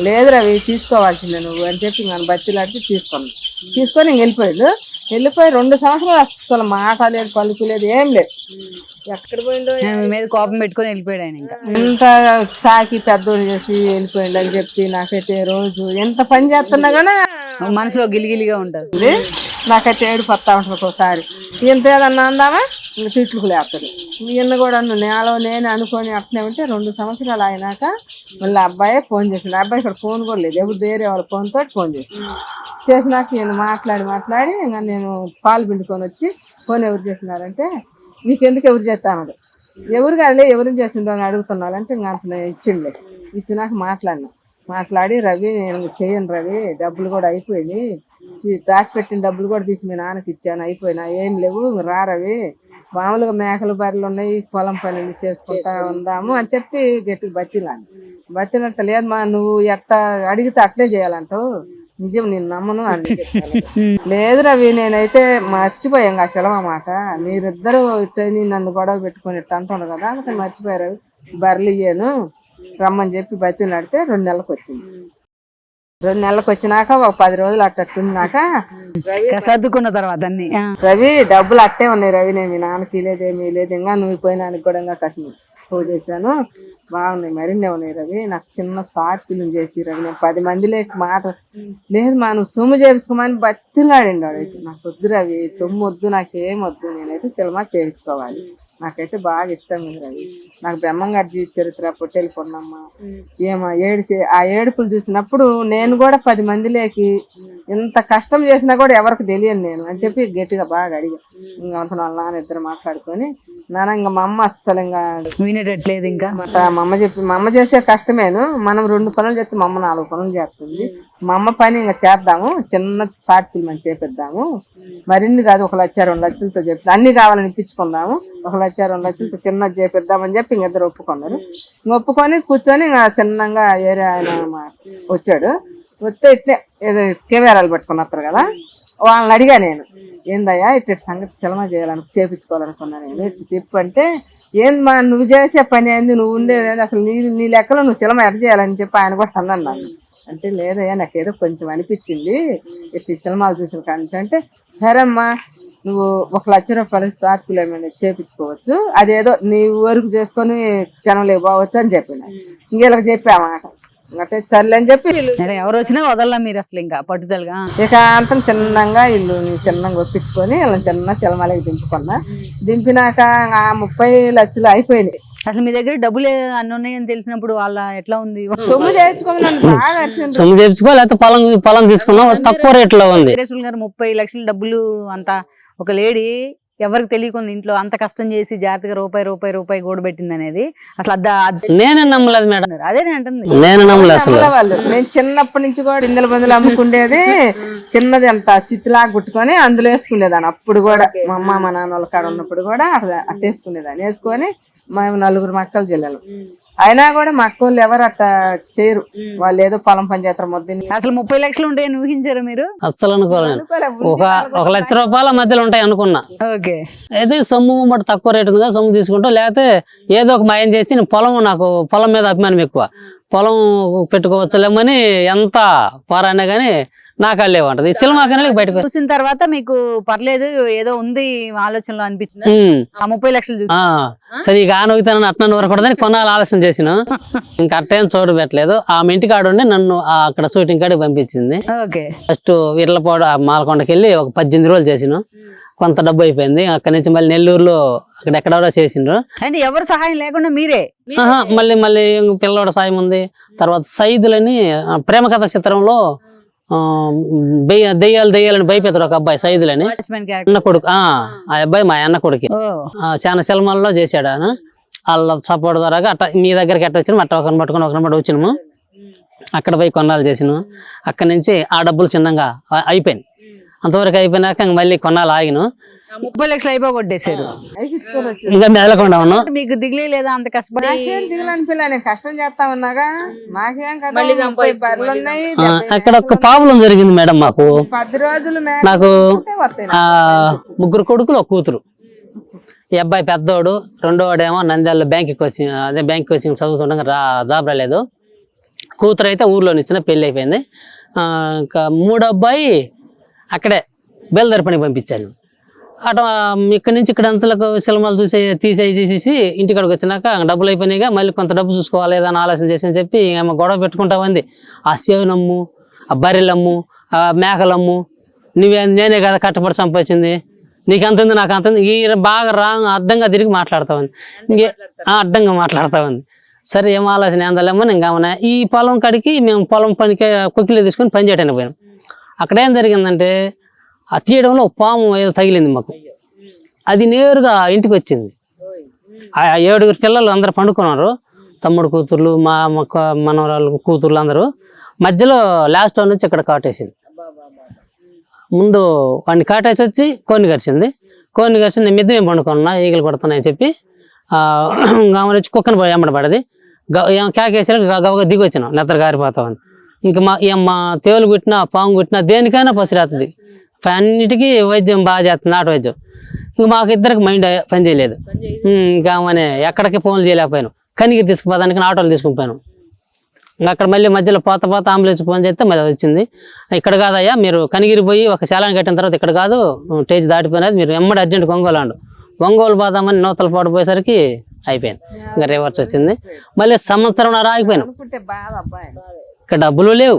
లేదు రవి తీసుకోవాల్సిందే నువ్వు అని చెప్పి నన్ను బతిలాడితే తీసుకొని వెళ్ళిపోయాడు. వెళ్ళిపోయి 2 సంవత్సరాలు అసలు మాట లేదు, పలుకు లేదు, ఏం లేదు. ఎక్కడ పోయిండో మీద కోపం పెట్టుకొని వెళ్ళిపోయాడు ఆయన. ఇంకా ఎంత సాకి పెద్దోడు చేసి వెళ్ళిపోయిండు అని చెప్పి నాకైతే రోజు ఎంత పని చేస్తున్నా కానీ మనసులో గిలిగిలిగా ఉంటుంది. నాకైతే ఏడుపు వస్తా ఉంటుంది ఒకసారి. ఇంత ఏదన్నా అందామా ఇంకా తిట్లుకు లేస్తాడు. ఈయన కూడా నేను అనుకొని అట్నే ఉంటే 2 సంవత్సరాలు అయినాక మళ్ళీ అబ్బాయి ఫోన్ చేసిండు. అబ్బాయి ఇక్కడ ఫోన్ కూడా లేదు, ఎవరు వేరే వాళ్ళ ఫోన్ చేసినాక నేను మాట్లాడి ఇంకా నేను పాలు పిండుకొని వచ్చి ఫోన్ ఎవరు చేసినారంటే నీకెందుకు ఎవరు చేస్తాను, ఎవరు కాదులే ఎవరు చేసిందో అని అడుగుతున్నారంటే ఇంకా అంత ఇచ్చిండే. ఇచ్చినాక మాట్లాడి రవి నేను చేయను రవి, డబ్బులు కూడా అయిపోయింది, దాచిపెట్టిన డబ్బులు కూడా తీసి మీ నాన్నకి ఇచ్చాను, అయిపోయినా ఏం లేవు రా రవి, మామూలుగా మేకలు బర్రెలు ఉన్నాయి పొలం పనులు చేసుకుంటా ఉందాము అని చెప్పి గట్టిగా బతిలంట. లేదు మా నువ్వు ఎట్ట అడిగితే అట్లే చేయాలంటావు, నిజం నేను నమ్మను అని లేదు రవి నేనైతే మర్చిపోయాం ఆ సెలవు మాట, మీరిద్దరు ఇట్టని నన్ను గొడవ పెట్టుకొని ఇట్ట అంటున్నారు కదా అందుకని మర్చిపోయారు, బర్రెలు ఇయ్యాను రమ్మని చెప్పి బతిలాడితే 2 నెలలకు వచ్చింది. 2 నెలలకు వచ్చినాక ఒక 10 రోజులు అట్టట్టున్నాక సర్దుకున్న తర్వాత రవి డబ్బులు అట్టే ఉన్నాయి రవి, నేను మీ నాన్నకి లేదేమీ లేదు, ఇంకా నువ్వు పోయినానికి కూడా ఇంకా కసి ఫోన్ చేశాను బాగున్నాయి మరిన్నే ఉన్నాయి రవి, నాకు చిన్న షార్ట్ ఫిల్మ్ చేసి రవి నేను 10 మందిలోకి మాట లేదు మా నువ్వు సొమ్ము చేయించుకోమని బతిలాడిండు వాడైతే. నాకు వద్దు రవి సొమ్ము వద్దు, నాకేం వద్దు, నేనైతే సినిమా చేయించుకోవాలి, నాకైతే బాగా ఇష్టం ఉంది రవి, నాకు బ్రహ్మంగారి జీవిత చరిత్ర పొట్టేలు పొన్నమ్మ ఏమో ఆ ఏడుపులు చూసినప్పుడు నేను కూడా 10 మందిలోకి ఎంత కష్టం చేసినా కూడా ఎవరికి తెలియను నేను అని చెప్పి గట్టిగా బాగా అడిగా. ఇంకా అంత వాళ్ళ నాన్న ఇద్దరు మాట్లాడుకొని నాన్న ఇంకా మా అమ్మ అస్సలు ఇంకా వినేటట్లేదు, ఇంకా మా అమ్మ చేసే కష్టమేను, మనం 2 పనులు చేస్తే మా అమ్మ 4 పనులు చేస్తుంది, మా అమ్మ పని ఇంకా చేద్దాము, చిన్న షార్ట్ ఫిల్మ్ అని చేపిద్దాము, మరిన్ని కాదు 1 లక్ష 2 లక్షలతో చెప్తాం, అన్ని కావాలని ఇప్పించుకుందాము, 1 లక్ష 2 లక్షలతో చిన్నది చేపిద్దామని చెప్పి ఇంకిద్దరు ఒప్పుకున్నారు. ఒప్పుకొని కూర్చొని ఇంకా చిన్నగా ఏరే ఆయన వచ్చాడు. వస్తే ఇట్లే ఏదో కెమెరాలు పట్టుకుని వస్తారు కదా, వాళ్ళని అడిగా నేను ఏందయ్యా ఇట్లా సంగతి సినిమా చేపించుకోవాలనుకున్నాను నేను, ఇట్లా చెప్పు అంటే ఏంది మా నువ్వు చేసే పని ఏంది, నువ్వు ఉండేది అసలు నీ లెక్కలో నువ్వు సినిమా ఎట్లా చేయాలని చెప్పి ఆయన కూడా అన్నాను నాకు. అంటే లేదయ్యా నాకేదో కొంచెం అనిపించింది ఇట్లా సినిమాలు చూసిన కానీ అంటే సరే అమ్మా నువ్వు 1 లక్ష రూపాయలు షార్ట్ ఫిల్మ్ చేపించుకోవచ్చు, అదేదో నీ వరకు చేసుకొని జనంలోకి పోవచ్చు అని చెప్పిన. ఇంకెళ్ళకి చెప్పామాట అంటే సర్లే అని చెప్పి ఎవరు వచ్చినా వదల్లా మీరు అసలు ఇంకా పట్టుదలగా ఇక అంతం చిన్నంగా ఇల్లు చిన్నంగా ఒప్పించుకొని ఇలా చిన్న చిలమలకి దింపినాక 30 లక్షలు అయిపోయినాయి. అసలు మీ దగ్గర డబ్బులు అన్ని ఉన్నాయని తెలిసినప్పుడు వాళ్ళ ఎట్లా ఉంది? సొమ్ము చేయించుకుని నన్ను బాగా సొమ్ము చేయించుకో లేకపోతే పొలం తీసుకున్నాం తక్కువ రేట్లో ఉంది. 30 లక్షల డబ్బులు అంతా ఒక లేడీ ఎవరికి తెలియకుండా ఇంట్లో అంత కష్టం చేసి జాగ్రత్తగా రూపాయి కూడబెట్టింది అనేది అసలు నేనే నమ్మలేదు మేడం, అదే నేను అంటుంది. నేను నమ్మలేదు అసలు. వాళ్ళు నేను చిన్నప్పటి నుంచి కూడా ఇందుల బందులు అమ్ముకుండేది, చిన్నది అంత చిత్తులాగా కుట్టుకొని అందులో వేసుకునేదాన్ని. అప్పుడు కూడా మా అమ్మ మా నాన్న వాళ్ళ కాడ ఉన్నప్పుడు కూడా అట్టేసుకునేదాన్ని. వేసుకొని మేము 4 మక్కలు జిల్లాలు. అయినా కూడా మా అక్క వాళ్ళు ఎవరు అట్ట చేయరు. వాళ్ళు ఏదో పొలం పని చేస్తారు. మొద్దుని అసలు 30 లక్షలు ఉంటాయని ఊహించారు మీరు? అస్సలు అనుకోలేదు. ఒక ₹1,00,000 మధ్యలో ఉంటాయి అనుకున్నా. ఓకే. అయితే సొమ్ము బట్టి తక్కువ రేటు ఉందిగా సొమ్ము తీసుకుంటాం, లేకపోతే ఏదో ఒక మాయం చేసి నేను నాకు పొలం మీద అభిమానం ఎక్కువ, పొలం పెట్టుకోవచ్చులేమని ఎంత పోరాడినా కానీ నాకు అల్లేవంటది. సినిమా కానీ బయటకు చూసిన తర్వాత మీకు పర్లేదు ఏదో ఉంది ఆలోచనలో అనిపించింది. 30 లక్షలు చూసి సరే ఇక ఆనవుతానని అట్నని వరకూడదని కొన్నాళ్ళు ఆలస్యం చేసిన. ఇంకా అట్టేం చోటు పెట్టలేదు. ఆమె ఇంటి కాడ ఉండి నన్ను అక్కడ షూటింగ్ కాడికి పంపించింది. ఓకే. ఫస్ట్ ఇర్లపాడు మాలకొండకి వెళ్ళి ఒక 18 రోజులు చేసిన. కొంత డబ్బు అయిపోయింది. అక్కడి నుంచి మళ్ళీ నెల్లూరులో అక్కడెక్కడెవరో చేసిండ్రు. అంటే ఎవరు సహాయం లేకుండా మీరే? మళ్ళీ పిల్లవాడ సాయం ఉంది. తర్వాత సైదులని ప్రేమ కథ చిత్రంలో దెయ్యాలని భయపెడతాడు ఒక అబ్బాయి, సైదులని అన్న కొడుకు. ఆ అబ్బాయి మా అన్న కొడుకు. చాలా సినిమాల్లో చేశాడు. ఆయన వాళ్ళ సపోర్ట్ ద్వారా అట్ట మీ దగ్గరికి ఎట్ట వచ్చినాము, అట్ట ఒకరిని పట్టుకుని వచ్చినాము. అక్కడ పోయి కొన్నాళ్ళు చేసినాము. అక్కడి నుంచి ఆ డబ్బులు చిన్నగా అయిపోయింది. అంతవరకు అయిపోయినాక మళ్ళీ కొన్నాళ్ళు ఆగిను. 30 లక్షలు అయిపోగొట్టేశారు. ఇంకా మెదలకుండా ఉన్నాం. మీకు దిగులే లేదా అంత కష్టపడి? నేను కష్టం చేస్తా ఉన్నాగా నాకేం అక్కడ ఒక ప్రాబ్లం జరిగింది మేడం. మాకు 10 రోజులు నాకు 3 కొడుకులు 1 కూతురు. ఈ అబ్బాయి పెద్దోడు, రెండోడేమో నంద్యాలలో బ్యాంక్ కోచింగ్ చదువుతుండగా జాబ్ రాలేదు. కూతురు అయితే ఊర్లో ఇచ్చిన పెళ్లి అయిపోయింది. ఇంకా 3వ అబ్బాయి అక్కడే బేల్దారి పనికి పంపించాను. అటు ఇక్కడి నుంచి ఇక్కడ అంతలకు సినిమాలు తీసేసి ఇంటికాడికి వచ్చినాక డబ్బులు అయిపోయినాయిగా, మళ్ళీ కొంత డబ్బు చూసుకోవాలి ఏదని ఆలోచన చేసి అని చెప్పి ఏమో గొడవ పెట్టుకుంటా ఉంది. ఆ సేవనమ్ము, ఆ బర్రెలమ్ము, ఆ మేకలమ్ము, నేనే కదా కట్టపడి సంపాదించింది, నీకు అంత ఉంది నాకు అంత ఉంది, ఈ బాగా అడ్డంగా తిరిగి మాట్లాడుతా ఉంది. అడ్డంగా మాట్లాడుతా ఉంది. సరే ఏం ఆలోచన ఏందలేమని ఇంకా ఈ పొలం కాడికి మేము పొలం పనికి కొక్కిలు తీసుకొని పని చేయడానికి పోయాం. అక్కడ ఏం జరిగిందంటే ఆ తీయడంలో పాము ఏదో తగిలింది మాకు. అది నేరుగా ఇంటికి వచ్చింది. ఆ 7 పిల్లలు అందరు పండుకున్నారు. తమ్ముడు కూతుర్లు, మా మనవరాళ్ళు కూతుర్లు అందరూ. మధ్యలో లాస్ట్ వన్ నుంచి ఇక్కడ కాటేసింది. ముందు వాడిని కాటేసి వచ్చి కోన్ని కరిచింది. నేను మిద్ద మేము పండుకున్నా, ఈగలు పడుతున్నాయని చెప్పి గామని వచ్చి కుక్కను వెంబడబడది. కేకేసారు, గవగా దిగి వచ్చినాం, నిద్ర గారిపోతామని. ఇంకా మా తేలు కుట్టినా పాము కుట్టినా దేనికైనా పసిరాతుంది. అన్నిటికీ వైద్యం బాగా చేస్తుంది, నాటు వైద్యం. ఇంక మాకు ఇద్దరికి మైండ్ పని చేయలేదు. ఇంకా మన ఎక్కడికి ఫోన్లు చేయలేకపోయాను. కనిగిరి తీసుకుపోదానికి ఆటోలు తీసుకుపోయాను. అక్కడ మళ్ళీ మధ్యలో పోత అంబులెన్స్ ఫోన్ చేస్తే మళ్ళీ వచ్చింది. ఇక్కడ కాదయ్యా, మీరు కనిగిరి పోయి ఒక శాలాన్ని కట్టిన తర్వాత ఇక్కడ కాదు, స్టేజ్ దాటిపోయినది, మీరు ఎమ్మడి అర్జెంట్ ఒంగోలు పోదామని నూతల పాటు పోయేసరికి అయిపోయింది. ఇంకా రివర్స్ వచ్చింది. మళ్ళీ సంవత్సరం ఆగిపోయాను. ఇక్కడ డబ్బులు లేవు,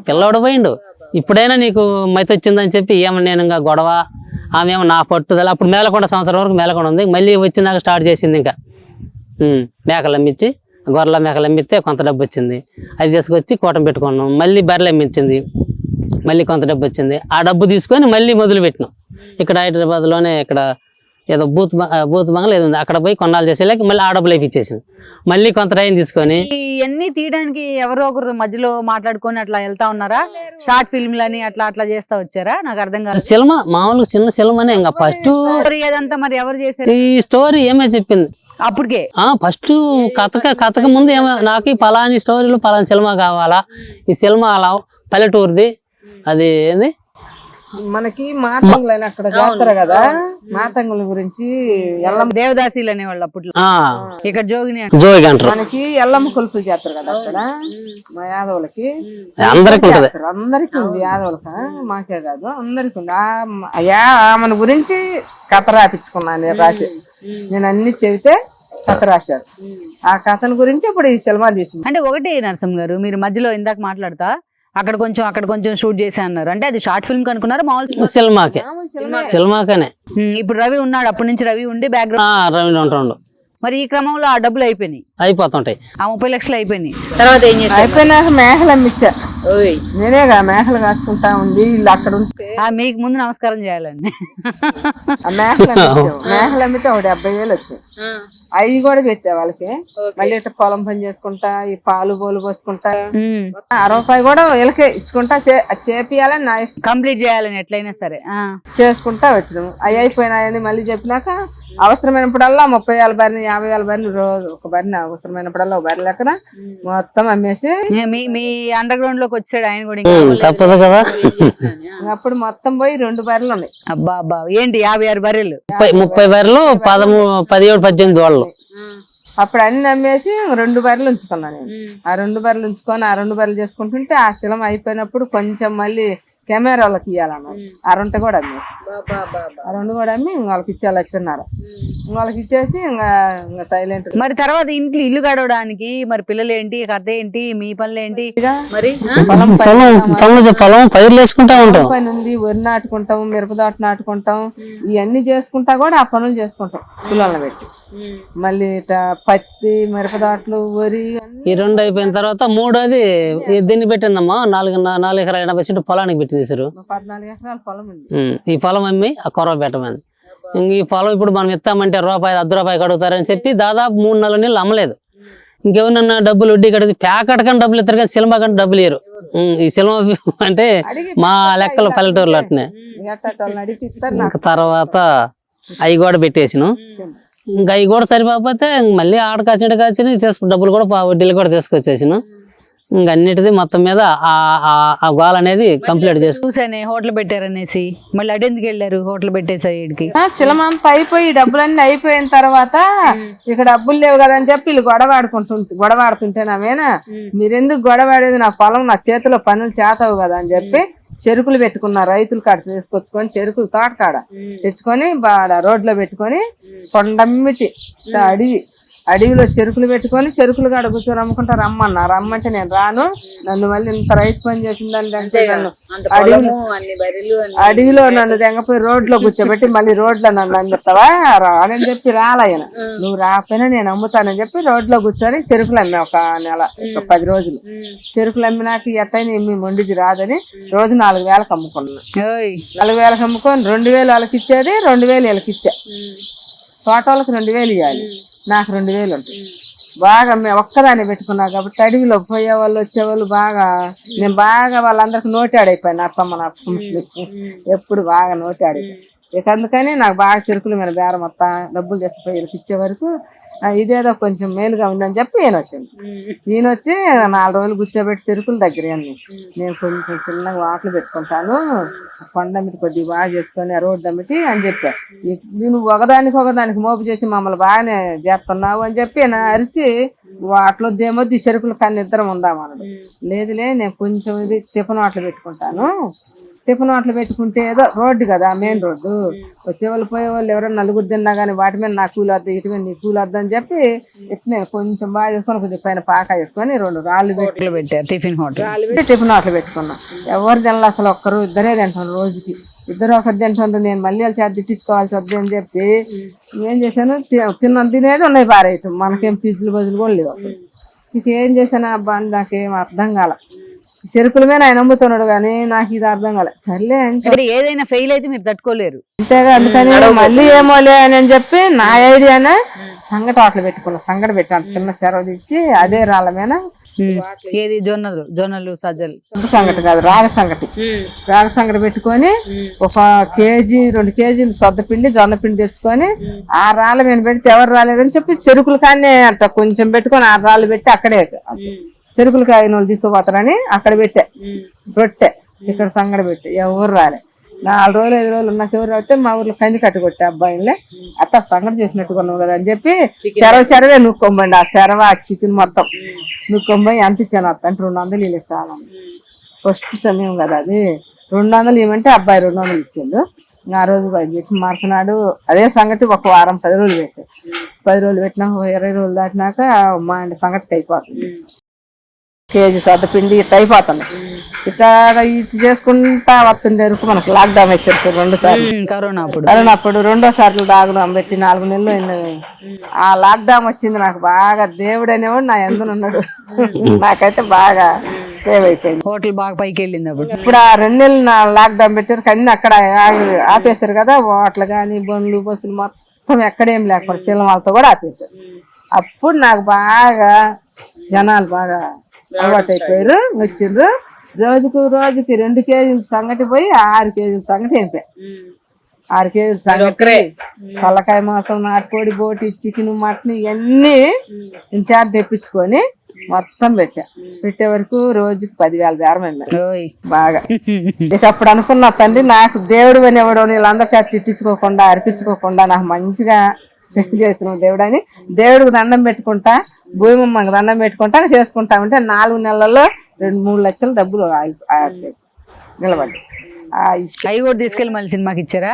పిల్లవాడు పోయిండు. ఇప్పుడైనా నీకు మైత వచ్చిందని చెప్పి ఏమో నేను ఇంకా గొడవ, ఆమె ఏమో నా పట్టుదల. అప్పుడు మేలకొండ సంవత్సరం వరకు మేలకొండ ఉంది. మళ్ళీ వచ్చినాక స్టార్ట్ చేసింది. ఇంకా మేకలు అమ్మించి, గొర్రెల మేకలు అమ్మితే కొంత డబ్బు వచ్చింది. అది తీసుకొచ్చి కూటం పెట్టుకున్నాం. మళ్ళీ బర్రెలు అమ్మించింది, మళ్ళీ కొంత డబ్బు వచ్చింది. ఆ డబ్బు తీసుకొని మళ్ళీ మొదలు పెట్టినాం. ఇక్కడ హైదరాబాద్లోనే ఇక్కడ ఏదో బూత్ బంగ్లా ఏదో ఉంది, అక్కడ పోయి కొన్నాళ్ళు చేసేలాకి మళ్ళీ ఆ డబ్బులు అయిపించేసింది. మళ్ళీ కొంత టైం తీసుకొని ఇవన్నీ తీయడానికి ఎవరో ఒకరు మధ్యలో మాట్లాడుకొని అట్లా వెళ్తా ఉన్నారా? షార్ట్ ఫిల్మ్లని అట్లా చేస్తా వచ్చారా? నాకు అర్థం కాదు. సినిమా మామూలుగా చిన్న సినిమానే. ఇంకా ఫస్ట్ అదంతా మరి ఎవరు చేశారు? ఈ స్టోరీ ఏమే చెప్పింది అప్పటికే. ఫస్ట్ కథకు ముందు ఏమో నాకు పలాని స్టోరీలు పలాని సినిమా కావాలా, ఈ సినిమా అలా పల్లెటూరుది, అది ఏంది మనకి మాతంగులు అని అక్కడ చేస్తారు కదా, మాతంగుల గురించి ఎల్లమ్మ దేవదాసీలు అనేవాళ్ళు అప్పట్లో. ఇక్కడ జోగిని అంటారు. మనకి ఎల్లమ్మ కొలుపులు చేస్తారు కదా అక్కడ మా యాదవులకి. అందరికి ఉంది యాదవులకి, మాకే కాదు అందరికి ఉంది. ఆమెను గురించి కథ రాపించుకున్నాను నేను, రాసి నేను అన్ని చెబితే కథ రాశారు. ఆ కథను గురించి ఇప్పుడు ఈ సినిమా తీసింది. అంటే ఒకటి నరసింహ గారు, మీరు మధ్యలో ఇందాక మాట్లాడతా అక్కడ కొంచెం షూట్ చేసా అన్నారు. అంటే అది షార్ట్ ఫిల్మ్ కనుకున్నారు? మామూలు సినిమాకనే. ఇప్పుడు రవి ఉన్నాడు, అప్పటి నుంచి రవి ఉండి బ్యాక్గ్రౌండ్ రవి ఉంటుండు. మరి ఈ క్రమంలో ఆ డబ్బులు అయిపోతుంటాయి, ఆ 30 లక్షలు అయిపోయినాయి. తర్వాత ఏం చేస్తారు? అయిపోయినాక మేకలు అమ్మిచ్చా. నేనేగా మేకలు కాసుకుంటా ఉంది వీళ్ళు అక్కడ ఉంటే మీకు ముందు నమస్కారం చేయాలండి. ఆ మేకలు అమ్మితే ఒకటి 70,000 వచ్చాయి. అవి కూడా పెట్టా వాళ్ళకి. మళ్ళీ ఇట్లా పొలం పని చేసుకుంటా ఈ పాలు పోలు పోసుకుంటా 60 రూపాయలు కూడా వీళ్ళకే ఇచ్చుకుంటా చేపియాలని నా ఇష్టం. కంప్లీట్ చేయాలని ఎట్లయినా సరే చేసుకుంటా వచ్చినాము. అవి అయిపోయినాయని మళ్ళీ చెప్పినాక అవసరమైనప్పుడల్లా 30,000 బరిని 50,000 బరిని రోజు ఒక బరిని అవసరమైనప్పుడల్లా ఒక బరి లెక్కన మొత్తం అమ్మేసి మీ అండర్ గ్రౌండ్ లోకి వచ్చాడు ఆయన కూడా. తప్పదు కదా. అప్పుడు మొత్తం పోయి 2 బర్రెలు ఉన్నాయి. అబ్బా అబ్బా ఏంటి 56 బర్రెలు 30 బర్రెలు 17-18 వాళ్ళు. అప్పుడు అన్ని అమ్మేసి 2 బర్రెలు ఉంచుకున్నాను నేను. ఆ 2 బర్రెలు ఉంచుకొని ఆ 2 బర్రెలు చేసుకుంటుంటే ఆ శిలం అయిపోయినప్పుడు కొంచెం మళ్ళీ కెమెరా వాళ్ళకి ఇవ్వాలన్నారు. ఆ 2 కూడా అమ్మేసి ఆ 2 కూడా అమ్మి వాళ్ళకి ఇచ్చేయాలి వచ్చిన్నారు. వాళ్ళకి ఇచ్చేసి ఇంకా సైలెంట్. మరి తర్వాత ఇంట్లో ఇల్లు గడవడానికి మరి పిల్లలు ఏంటి కథ ఏంటి మీ పనులు ఏంటి మరి? పొలం పైర్లు వేసుకుంటా ఉంటాం. పని ఉంది, వరి నాటుకుంటాం, మిరపదోట నాటుకుంటాం, ఇవన్నీ చేసుకుంటా కూడా ఆ పనులు చేసుకుంటాం స్కూల్లో పెట్టి. మళ్ళీ పత్తి మిరపదోటలు వరి ఈ 2 అయిపోయిన తర్వాత 3వది దీన్ని పెట్టిందమ్మా. 4 ఎకరాల 80 సెంటు పొలానికి పెట్టి తీసారు. 14 ఎకరాల పొలం ఉంది. ఈ పొలం అమ్మి ఆ కొరవ పెట్టమని. ఇంక ఈ పొలం ఇప్పుడు మనం ఇస్తామంటే రూపాయి 10 రూపాయలు కడుగుతారని చెప్పి దాదాపు 3-4 నెలలు అమ్మలేదు. ఇంకెవరన్నా డబ్బులు వడ్డీ కడిగి ప్యాకెట్ కానీ డబ్బులు ఇస్తారు కానీ సినిమా కానీ డబ్బులు ఇయ్యరు. ఈ సినిమా అంటే మా లెక్కలు పల్లెటూరులో అట్నే. ఇంకా తర్వాత అవి కూడా పెట్టేసిను. ఇంకా అవి కూడా సరిపోతే మళ్ళీ ఆడ కాచిన డబ్బులు కూడా వడ్డీలు కూడా తీసుకొచ్చేసాను. ఇంక అన్నిటిది మొత్తం మీద ఆ గోల్ అనేది కంప్లీట్ చేసి చూసానే హోటల్ పెట్టారనేసి మళ్ళీ అడెందుకు వెళ్ళారు హోటల్ పెట్టేసరికి? శిలమంతా అయిపోయి డబ్బులన్నీ అయిపోయిన తర్వాత ఇక డబ్బులు లేవు కదా అని చెప్పి వీళ్ళు గొడవ ఆడుతుంటేనామేనా మీరెందుకు గొడవ ఆడేది, నా పొలం నా చేతిలో పనులు చేతవు కదా అని చెప్పి చెరుకులు పెట్టుకున్నారు. రైతులు కాడ తీసుకొచ్చుకొని చెరుకులు తోటకాడ తెచ్చుకొని రోడ్లో పెట్టుకొని కొండమ్మిటి అడవిలో చెరుకులు పెట్టుకొని చెరుకులు కాడ కూర్చొని అమ్ముకుంటా రమ్మంటే నేను రాను, నన్ను మళ్ళీ ఇంత రైతు పని చేసిందని అడవిలో నన్ను తెంగపోయి రోడ్లో కూర్చోబెట్టి మళ్ళీ రోడ్లో నన్ను అమ్ముతావా అని చెప్పి రాలయ్యన. నువ్వు రాకపోయినా నేను అమ్ముతానని చెప్పి రోడ్లో కూర్చొని చెరుకులు అమ్మా. ఒక నెల 10 రోజులు చెరుకులు అమ్మినాక ఎట్టయినా ఏమి మొండిది రాదని రోజు 4,000కి అమ్ముకున్నాను. 4,000కి అమ్ముకొని 2,000 వాళ్ళకి ఇచ్చేది, 2,000 వీళ్ళకి ఇచ్చా. తోట వాళ్ళకి 2,000 ఇవ్వాలి, నాకు 2,000 ఉంటాయి. బాగా మేము ఒక్కదాన్ని పెట్టుకున్నా కాబట్టి అడవిలో పోయే వాళ్ళు వచ్చేవాళ్ళు బాగా నేను బాగా వాళ్ళందరికి నోటాడైపోయాను. నర్సమ్మ ఎప్పుడు బాగా నోటాడైపోయాను. ఇక అందుకని నాకు బాగా చెరుకుల మీద బేరం మొత్తం డబ్బులు తెచ్చిపోయి వీళ్ళకి ఇచ్చే వరకు ఇదేదో కొంచెం మేలుగా ఉందని చెప్పి ఈయన వచ్చింది. ఈయన వచ్చి 4 రోజులు కూర్చోబెట్టి చెరుకుల దగ్గర నేను కొంచెం చిన్నగా వాటలు పెట్టుకుంటాను, కొండ మీద కొద్దిగా బాగా చేసుకొని ఆ రోడ్డు అమ్మిటి అని చెప్పారు. నువ్వు ఒకదానికి మోపు చేసి మమ్మల్ని బాగానే చేస్తున్నావు అని చెప్పి అరిసి వాటిలో దేమొద్ది చెరుకుల కన్నా ఇద్దరం ఉందామన్నాడు. లేదులే నేను కొంచెం ఇది టిఫిన్ వాటలు పెట్టుకుంటాను, టిఫిన్ వాటలు పెట్టుకుంటే ఏదో రోడ్డు కదా మెయిన్ రోడ్డు, వచ్చేవాళ్ళు పోయేవాళ్ళు ఎవరైనా 4 తిన్నా కానీ వాటి మీద నా కూలి వద్ద ఇటు మీద నీ కూలి వద్ద అని చెప్పి ఇట్నే కొంచెం బాగా చేసుకొని కొద్దిగా పైన పాక వేసుకొని 2 రాళ్ళు పెట్టారు. టిఫిన్ వాటలు పెట్టుకున్నా. ఎవరు తినాలి అసలు, ఒక్కరు ఇద్దరే తింటాను రోజుకి, ఇద్దరు ఒకటి తింటుండ్రు. నేను మళ్ళీ వాళ్ళ చేత తిట్టించుకోవాల్సి వద్దు అని చెప్పి ఏం చేశాను, తినేది ఉన్నాయి పారేయటం, మనకేం ఫీజులు బజులు కూడా లేవు. ఇక ఏం చేశాను అబ్బా నాకేం అర్థం కాల. చెరుకుల మీద ఆయన అమ్ముతున్నాడు కానీ నాకు ఇది అర్థం కాలే. సర్లే అంటే ఏదైనా ఫెయిల్ అయితే మీరు తట్టుకోలేరు అంతేగా, అందుకని మళ్ళీ ఏమోలే అని చెప్పి నా ఐడియానే సంగటి వాటలు పెట్టుకున్నా. సంగటి పెట్టాను, చిన్న చెరవ తెచ్చి అదే రాళ్ళ మీద. ఏది జొన్నలు సజ్జలు సంగటి కాదు, రాగ సంగటి పెట్టుకొని 1 కేజీ 2 కేజీలు సొద్దపిండి జొన్న పిండి తెచ్చుకొని ఆ రాళ్ళ మీద పెడితే ఎవరు రాలేదని చెప్పి చెరుకులు కానీ అంట కొంచెం పెట్టుకొని 6 రాళ్ళు పెట్టి అక్కడే చెరుకులు కాయన వాళ్ళు తీసుకుపోతారని అక్కడ పెట్టే ఇక్కడ సంగడి పెట్టి ఎవరు రాలే. 4 రోజులు 5 రోజులు ఉన్న చివరి అయితే మా ఊర్లో కంది కట్టు కొట్టే అబ్బాయిలే అత్త సంగడి చేసినట్టుకున్నావు కదా అని చెప్పి చెరవే నుక్కొంబండి. ఆ చెరవ ఆ చికెన్ మొత్తం నుక్కొంబోయి ఎంత ఇచ్చాను అత్త అంటే 200 వీళ్ళు ఇస్తాను. ఫస్ట్ సమయం కదా అది, 200 ఇవ్వమంటే అబ్బాయి 200 ఇచ్చిండు. ఆ రోజు పెట్టి మరుసనాడు అదే సంగటి 1 వారం 10 రోజులు పెట్టారు. 10 రోజులు పెట్టినాక 20 రోజులు దాటినాక మా సంగటికి అయిపోతుంది. కేజీ సొద్దపిండి ఇట్లా అయిపోతుంది. ఇక్కడ ఇది చేసుకుంటా వస్తుండే వరకు మనకు లాక్డౌన్ వచ్చారు 2 సార్లు. కరోనా అప్పుడు 2వ సార్లు లాక్డౌన్ పెట్టి 4 నెలలు అయింది. ఆ లాక్డౌన్ వచ్చింది నాకు బాగా దేవుడు అనేవాడు నా ఎందునున్నాడు. నాకైతే బాగా సేవ్ అయిపోయింది. హోటల్ బాగా పైకి వెళ్ళింది అప్పుడు. ఇప్పుడు ఆ 2 నెలలు లాక్డౌన్ పెట్టారు, అన్ని అక్కడ ఆపేశారు కదా, హోటల్ కానీ బండ్లు బస్సులు మొత్తం ఎక్కడేం లేకుండా సినిమాలతో కూడా ఆపేశారు. అప్పుడు నాకు బాగా జనాలు బాగా అలవాటు అయిపోయారు, వచ్చిండ్రు. రోజుకి 2 కేజీల సంగటి పోయి 6 కేజీల సంగటి అయిపోయాయి. 6 కేజీల సంగటి, పల్లకాయ మాంసం, నాటుకోడి, బోటి, చికెన్, మటన్ ఇవన్నీ ఇన్ఛార్జ్ తెప్పించుకొని మొత్తం పెట్టే వరకు రోజుకి 10,000 బేరం అయింది బాగా. ఇక అప్పుడు అనుకున్నా, తండ్రి నాకు దేవుడు అనేవాడు, వీళ్ళందరి చేత తిట్టించుకోకుండా అర్పించుకోకుండా నాకు మంచిగా చేసిన దేవుడు అని దేవుడికి దండం పెట్టుకుంటా, భూమమ్మకి దండం పెట్టుకుంటా చేసుకుంటా ఉంటే 4 నెలల్లో 2-3 లక్షల డబ్బులు నిలబడి. అవి కూడా తీసుకెళ్ళి మళ్ళీ సినిమాకి ఇచ్చారా?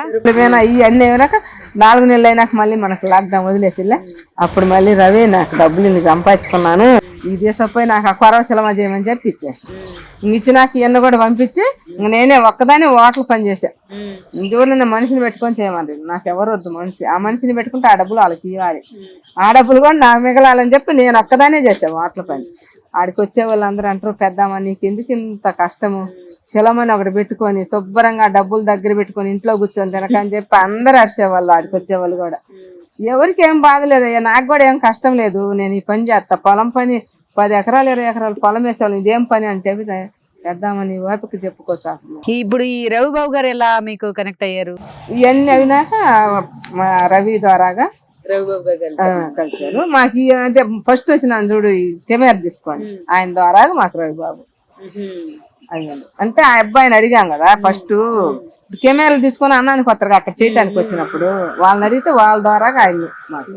అవి అన్నీ అయినాక 4 నెలలు అయినాక మళ్ళీ మనకు లాక్డౌన్ వదిలేసిలే. అప్పుడు మళ్ళీ రవి నాకు డబ్బులు సంపాదించుకున్నాను, ఈ దేశపోయి నాకు ఆ కొరవ సినిమా చేయమని చెప్పి ఇచ్చేసి ఇచ్చి నాకు ఇవన్నీ కూడా పంపించి నేనే ఒక్కదాన్ని హోటల్ పని చేశాను. ఇంకెవరు మనిషిని పెట్టుకొని చేయమని, నాకు ఎవరు వద్దు మనిషి. ఆ మనిషిని పెట్టుకుంటే ఆ డబ్బులు వాళ్ళకి ఇవ్వాలి, ఆ డబ్బులు కూడా నాకు మిగలాలని చెప్పి నేను ఒక్కదానే చేశాను హోటల్ పని. ఆడికి వచ్చే వాళ్ళు అందరూ అంటారు, పెద్దమ్మ నీకు ఎందుకు ఇంత కష్టము, చిలమని ఒకటి పెట్టుకొని శుభ్రంగా డబ్బులు దగ్గర పెట్టుకొని ఇంట్లో కూర్చొని తినకని చెప్పి అందరు అరిచేవాళ్ళు. ఆడికి వచ్చేవాళ్ళు కూడా ఎవరికి ఏం బాధ లేదు, నాకు కూడా ఏం కష్టం లేదు, నేను ఈ పని చేస్తా. పొలం పని 10 ఎకరాలు 20 ఎకరాలు పొలం వేసేవాళ్ళు, ఇదేం పని అని చెప్పి పెద్దామని ఓపిక చెప్పుకోవచ్చు. ఇప్పుడు ఈ రవిబాబు గారు ఎలా మీకు కనెక్ట్ అయ్యారు? ఇవన్నీ అయినాక మా రవి ద్వారాగా రవిబాబు గారు కలిసారు. మాకు అంటే ఫస్ట్ వచ్చినాను చూడు ఈ కెమెరా తీసుకొని, ఆయన ద్వారా మాకు రవిబాబు అయ్యాడు. అంటే ఆ అబ్బాయిని అడిగాం కదా ఫస్ట్, కెమెరాలు తీసుకొని అన్నానికి కొత్తగా అక్కడ చేయడానికి వచ్చినప్పుడు వాళ్ళని అడిగితే వాళ్ళ ద్వారా ఆయన మాకు.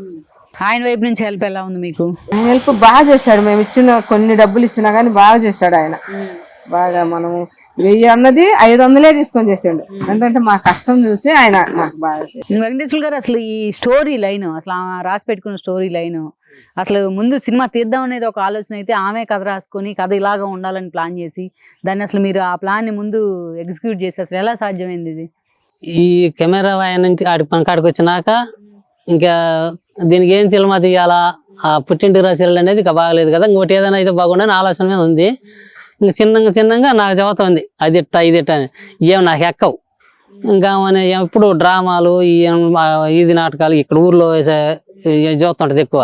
ఆయన వైపు నుంచి హెల్ప్ ఎలా ఉంది మీకు? హెల్ప్ బాగా చేశాడు, మేము ఇచ్చిన కొన్ని డబ్బులు ఇచ్చినా గానీ బాగా చేశాడు ఆయన. బాగా మనము 1000 అన్నది 500 తీసుకొని చేసాడు, ఎందుకంటే మా కష్టం చూసి ఆయన మాకు బాగా. వెంకటేశ్వర గారు అసలు ఈ స్టోరీ లైన్, అసలు రాసి పెట్టుకున్న స్టోరీ లైన్, అసలు ముందు సినిమా తీద్దాం అనేది ఒక ఆలోచన అయితే ఆమె కథ రాసుకొని కథ ఇలాగా ఉండాలని ప్లాన్ చేసి దాన్ని అసలు మీరు ఆ ప్లాన్ ని ముందు ఎగ్జిక్యూట్ చేసి అసలు ఎలా సాధ్యమైంది ఇది? ఈ కెమెరా ఆయన నుంచి మన కాడికి వచ్చినాక ఇంకా దీనికి ఏం సినిమా తీయాలా, ఆ పుట్టింటి రాశీలు అనేది ఇంకా బాగలేదు కదా, ఇంకోటి ఏదైనా అయితే బాగుండని ఆలోచన మీద ఉంది. ఇంకా చిన్నగా నాకు చదువుతుంది అది ఇట్ట ఇది ఇట్ట అని, ఏం నాకు ఎక్కవు. ఇంకా మన ఎప్పుడు డ్రామాలు ఈది నాటకాలు ఇక్కడ ఊర్లో చూస్తుంటది ఎక్కువ,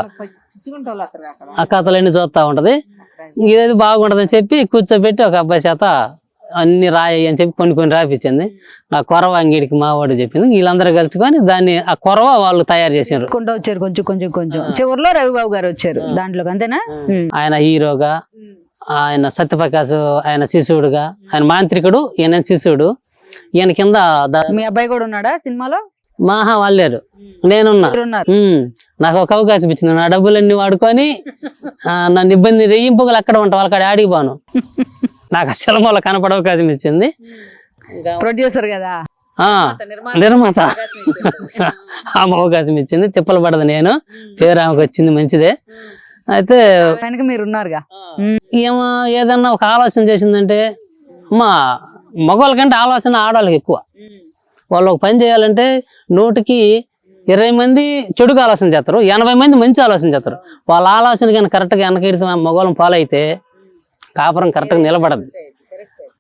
ఆ కథలన్నీ చూస్తూ ఉంటది. ఇదేది బాగుంటదని చెప్పి కూర్చోబెట్టి ఒక అబ్బాయి చేత అన్ని రాయి అని చెప్పి కొన్ని రాపించింది. ఆ కొరవ అంగిడికి మావాడు చెప్పింది, వీళ్ళందరూ కలుసుకొని దాన్ని ఆ కొరవ వాళ్ళు తయారు చేసారు. వచ్చారు కొంచెం చివరిలో రవిబాబు గారు వచ్చారు దాంట్లో, అంతేనా? ఆయన హీరోగా, ఆయన సత్యప్రకాశ్ ఆయన శిశువుడుగా, ఆయన మాంత్రికుడు, ఈయన శిశువుడు. ఈయన కింద మీ అబ్బాయి కూడా ఉన్నాడా సినిమాలో? మాహా వాళ్ళేరు, నేనున్నా. నాకు ఒక అవకాశం ఇచ్చింది, నా డబ్బులన్నీ వాడుకొని నన్ను ఇబ్బంది రెయ్యింపుగలు అక్కడ ఉంటా వాళ్ళకాడ ఆడికి పోను, నాకు ఆ సినిమాలో కనపడే అవకాశం ఇచ్చింది. ప్రొడ్యూసర్ కదా, నిర్మాత ఆమె అవకాశం ఇచ్చింది. తిప్పలు పడదు నేను, పేరు ఆమెకు వచ్చింది, మంచిదే. అయితే మీరు ఉన్నారుగా, ఏమో ఏదన్నా ఒక ఆలోచన చేసిందంటే అమ్మా మగవాళ్ళ కంటే ఆలోచన ఆడవాళ్ళకి ఎక్కువ. వాళ్ళు ఒక పని చేయాలంటే 100కి 20 మంది చెడుగా ఆలోచన చేస్తారు, 80 మంది మంచి ఆలోచన చేస్తారు. వాళ్ళ ఆలోచన కానీ కరెక్ట్గా వెనకెడితే మగవాళ్ళని ఫాలో అయితే కాపురం కరెక్ట్గా నిలబడద్దు.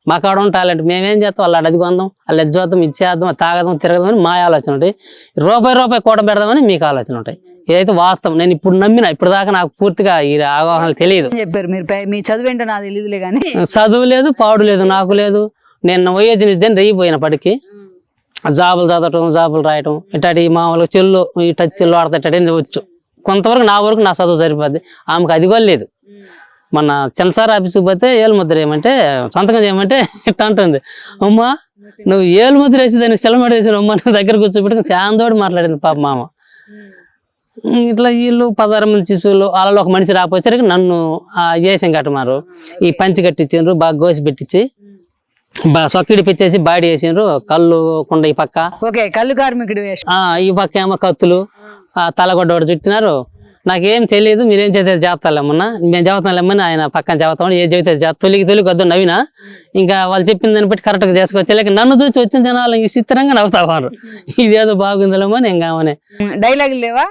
మా కాడ టాలెంట్ మేమేం చేస్తాం, వాళ్ళు అది కొందాం, వాళ్ళు అది చూద్దాం, ఇచ్చేద్దాం, తాగదాం, తిరగదాం అని మా ఆలోచన ఉంటాయి. రూపాయి కూడ పెడదామని మీకు ఆలోచన ఉంటాయి. ఏదైతే వాస్తవం నేను ఇప్పుడు నమ్మిన, ఇప్పుడు దాకా నాకు పూర్తిగా ఈ అవగాహన తెలియదు. చెప్పారు మీరు, మీ చదువు ఏంటో నాకు తెలియదులే కానీ. చదువు లేదు, పాడు లేదు, నాకు లేదు. నేను వయోజన రెయ్యిపోయినప్పటికీ జాబులు చదవటం, జాబులు రాయటం, ఇట్లాంటి మామూలుగా చెల్లు ఈ టచ్ చెల్లు ఆడతా ఇట్లాంటి వచ్చు. కొంతవరకు నా వరకు నా చదువు సరిపోద్ది, ఆమెకు అది కూడా లేదు. మన సెన్సార్ ఆఫీస్కి పోతే ఏలుముద్ర ఏమంటే సంతకం చేయమంటే ఇట్లా అంటుంది, అమ్మా నువ్వు ఏలుముద్ర వేసి దాన్ని సెలమడి వేసి అమ్మ నా దగ్గర కూర్చోబెట్టుకుని చాందోడు మాట్లాడింది పాప మామ. ఇట్లా వీళ్ళు 16 మంది శిశువులు, వాళ్ళలో ఒక మనిషి రాకపోయేసరికి నన్ను వేసం కట్టమారు, ఈ పంచి కట్టించారు, బాగా గోసి పెట్టించి సొక్కిడి పిచ్చేసి బాడీ వేసిండ్రు. కళ్ళు కుండ ఈ పక్క, కళ్ళు కార్మికుడు ఈ పక్క ఏమో కత్తులు, తలగొడ్డ ఒకటి చుట్టినారు. నాకేం తెలియదు, మీరేం చేస్తే చేస్తాలేమన్నా, మేము చదువుతాంలేమని ఆయన పక్కన చదువుతామని ఏం చెబితే తొలిగి వద్దు నవ్వినా. ఇంకా వాళ్ళు చెప్పిన దాన్ని బట్టి కరెక్ట్గా చేసుకోవచ్చు. లేక నన్ను చూసి వచ్చిన జనాలు ఈ చిత్రంగా నవ్వుతావారు, ఇదేదో బాగుందిలేమో నేను కామనే. డైలాగులు లేవా?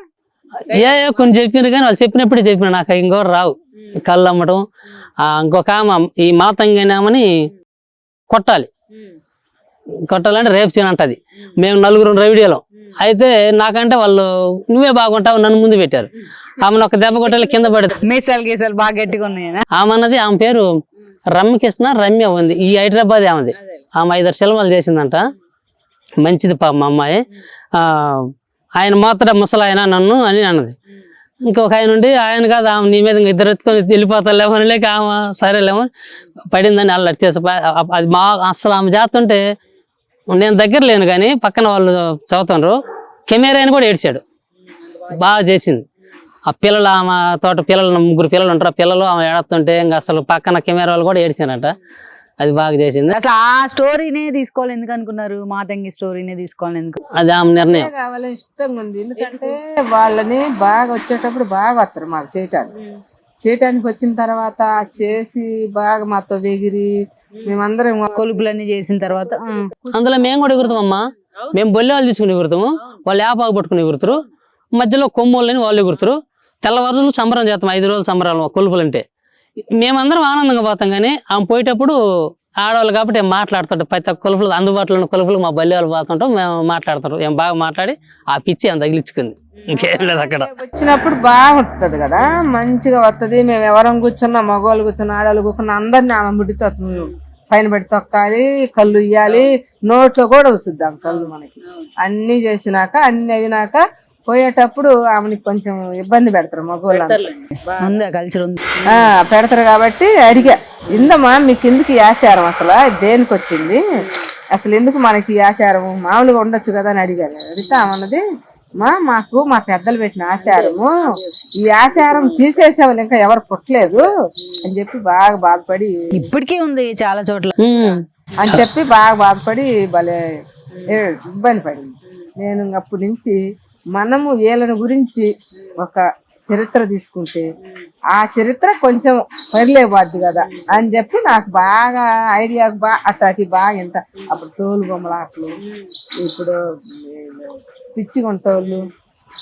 కొన్ని చెప్పినారు కానీ వాళ్ళు చెప్పినప్పుడే చెప్పిన, నాకు ఇంకోటి రావు. కళ్ళు అమ్మటం, ఇంకొక ఆమె ఈ మాతంగినామని కొట్టాలంటే రేపు చేయనంటది. మేము 4 రవిడీలో అయితే నాకంటే వాళ్ళు నువ్వే బాగుంటావు నన్ను ముందు పెట్టారు. ఆమెను ఒక దెబ్బ కొట్టాలి కింద పడదు. మీసాలు గీసాలు బాగా గట్టిగా ఉన్నాయి. ఆమె పేరు రమ్య ఉంది. ఈ హైదరాబాద్ ఆమెది. ఆమె 5 సినిమాలు చేసిందంట. మంచిది పాప మా అమ్మాయి. ఆయన మాత్రం ముసలాయన నన్ను అని అన్నది. ఇంకొక ఆయన ఉండి ఆయన కాదు ఆమె నీ మీద ఇద్దరు ఎత్తుకొని వెళ్ళిపోతాలేమని లేక ఆమె సరేలేమో పడిందని అల్లరి చేసి అది అసలు ఆమె చేస్తుంటే నేను దగ్గర లేను కానీ పక్కన వాళ్ళు చదువుతున్నారు. కెమెరాని కూడా ఏడ్చాడు. బాగా చేసింది. ఆ పిల్లలు ఆమె తోట పిల్లలు 3 పిల్లలు ఉంటారు. ఆ పిల్లలు ఆమె ఏడుతుంటే ఇంకా అసలు పక్కన కెమెరా వాళ్ళు కూడా ఏడ్చారట. అది బాగా చేసింది. అసలు ఆ స్టోరీనే తీసుకోవాలి ఎందుకు అనుకున్నారు? మాతంగి స్టోరీనే తీసుకోవాలి ఎందుకు? అది ఆమె నిర్ణయం. కావాలని ఇష్టంగా ఉంది. ఎందుకంటే వాళ్ళని బాగా వచ్చేటప్పుడు బాగా వస్తారు మాకు చేయటానికి వచ్చిన తర్వాత చేసి బాగా మాతో ఎగిరి మేమందరం కొలుపులన్నీ చేసిన తర్వాత అందులో మేము కూడా ఎగురుతామమ్మా. మేము బొల్లే వాళ్ళు తీసుకుని ఎగురుతాము, వాళ్ళు యాపాకు పట్టుకుని ఎగురుతారు, మధ్యలో కొమ్మోళ్ళని వాళ్ళు ఎగురుతారు. తెల్లవారులు సంబరం చేస్తాం, 5 రోజులు సంబరాలు కొలుపులు అంటే. మేమందరం ఆనందంగా పోతాం. కానీ ఆమె పోయేటప్పుడు ఆడవాళ్ళు కాబట్టి మాట్లాడుతుంటాం. ప్రతి ఒక్క కొలుపులు అందుబాటులో ఉన్న కొలుపులు మా బల్లి వాళ్ళు పోతుంటాం. మేము మాట్లాడుతారు. ఏం బాగా మాట్లాడి ఆ పిచ్చి అంత తగిలించుకుంది. ఇంకేం లేదు అక్కడ. వచ్చినప్పుడు బాగుంటది కదా, మంచిగా వస్తుంది. మేము ఎవరం కూర్చున్నా, మగవాళ్ళు కూర్చున్నా, ఆడవాళ్ళు కూర్చున్నా అందరినీ ఆమె ముడితో పైన పెట్టి తొక్కాలి, కళ్ళు ఇయ్యాలి, నోట్లో కూడా వస్తుంది కళ్ళు మనకి. అన్ని చేసినాక అన్ని అయినాక పోయేటప్పుడు ఆమెని కొంచెం ఇబ్బంది పెడతారు మగవాళ్ళు పెడతారు. కాబట్టి అడిగా, ఇందమ్మా మీకు ఎందుకు ఈ ఆచారం, అసలు దేనికి వచ్చింది, అసలు ఎందుకు మనకి ఈ ఆచారం, మామూలుగా ఉండొచ్చు కదా అని అడిగారు. అడిగితే ఆమెన్నది, మా పెద్దలు పెట్టిన ఆచారము, ఈ ఆచారం తీసేసే వాళ్ళు ఇంకా ఎవరు పుట్టలేదు అని చెప్పి బాగా బాధపడి, ఇప్పటికీ ఉంది చాలా చోట్ల అని చెప్పి బాగా బాధపడి భలే ఇబ్బంది పడింది. నేను అప్పటి నుంచి మనము వీళ్ళని గురించి ఒక చరిత్ర తీసుకుంటే ఆ చరిత్ర కొంచెం పరిలేబద్దు కదా అని చెప్పి నాకు బాగా ఐడియా అట్లాంటి బాగా ఎంత అప్పుడు తోలు బొమ్మలాటలు, ఇప్పుడు పిచ్చి గుంటోళ్ళు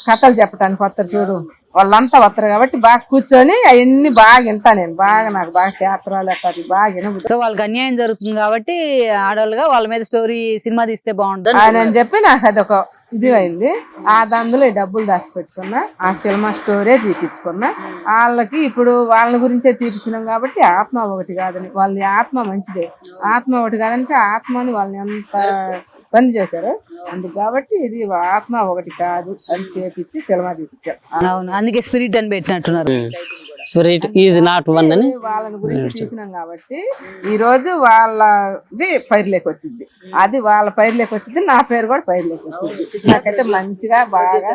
కథలు చెప్పడానికి వస్తారు చూడు, వాళ్ళంతా వస్తారు కాబట్టి బాగా కూర్చొని అవన్నీ బాగా వింటా నేను. బాగా నాకు బాగా క్షేత్రాలు అట్లా బాగా వినబుద్ధి. వాళ్ళకి అన్యాయం జరుగుతుంది కాబట్టి ఆడవాళ్ళుగా వాళ్ళ మీద స్టోరీ సినిమా తీస్తే బాగుంటుంది అని చెప్పి నాకు అదొక ఇది అయింది. అందులో డబ్బులు దాచిపెట్టుకున్నా, ఆ సినిమా స్టోరీ తీపించుకున్నా. వాళ్ళకి ఇప్పుడు వాళ్ళ గురించే తీపించినాం కాబట్టి ఆత్మ ఒకటి కాదని, వాళ్ళ ఆత్మ మంచిదే, ఆత్మ ఒకటి కాదంటే ఆత్మని వాళ్ళని ఎంత పని చేశారు అందుకు. కాబట్టి ఇది ఆత్మ ఒకటి కాదు అని చేపించి సినిమా తీపించారు. అవును, అందుకే స్పిరిట్ అని పెట్టినట్టున్నారు. స్పిరిట్ ఈజ్ నాట్ వన్ అని వాళ్ళని గురించి తీసినాం కాబట్టి ఈ రోజు వాళ్ళది పైర్లేకి వచ్చింది, అది వాళ్ళ పైర్లేకి వచ్చింది, నా పేరు కూడా పైర్లేకి వచ్చింది. నాకైతే మంచిగా బాగా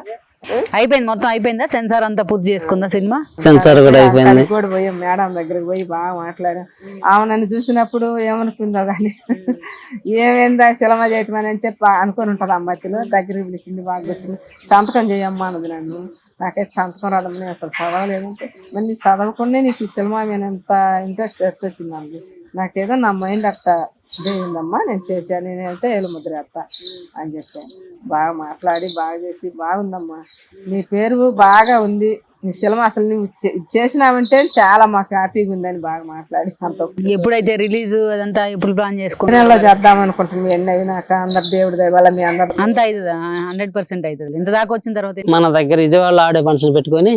అయిపోయింది. మొత్తం అయిపోయిందా? సెన్సార్ అంతా పూర్తి చేసుకుందా సినిమా? సెన్సార్ కూడా అయిపోయింది. కూడా పోయాం, మేడం దగ్గరకు పోయి బాగా మాట్లాడాం. ఆమె నన్ను చూసినప్పుడు ఏమనుకుందో కానీ ఏమైందా సినిమా చేయటం అని చెప్పి అనుకుని ఉంటుంది. అమ్మాయిలో దగ్గరికి పిలిచింది, బాగా వచ్చింది, సంతకం చేయమ్మా అన్నది నన్ను. నాకైతే సంతకం రాదమ్మని అసలు చదవలేదంటే, మరి నీకు చదవకుండా నీకు ఈ సినిమా మీద ఎంత ఇంట్రెస్ట్ వచ్చిందండి. నాకేదో నా మైండ్ అట్ట ఇదేందమ్మా, నేను చేశాను, నేనైతే ఏళ్ళు ముద్ర వేస్తా అని చెప్పాను. బాగా మాట్లాడి బాగా చేసి, బాగుందమ్మా నీ పేరు బాగా ఉంది, నీ సినిమా అసలు నువ్వు చేసినావంటే చాలా మాకు హ్యాపీగా ఉందని బాగా మాట్లాడి. అంత ఎప్పుడైతే రిలీజ్ అదంతా ఎప్పుడు ప్లాన్ చేసుకుంటాం? నెలలో చేద్దాం అనుకుంటున్నాం. ఎన్ని అయినాక అందరు దేవుడి దయ వల్ల మీ అందరు అంత అవుతుందా? 100% అవుతుంది. ఇంత దాకా వచ్చిన తర్వాత మన దగ్గర విజయవాడలో ఆడే ఫంక్షన్ పెట్టుకొని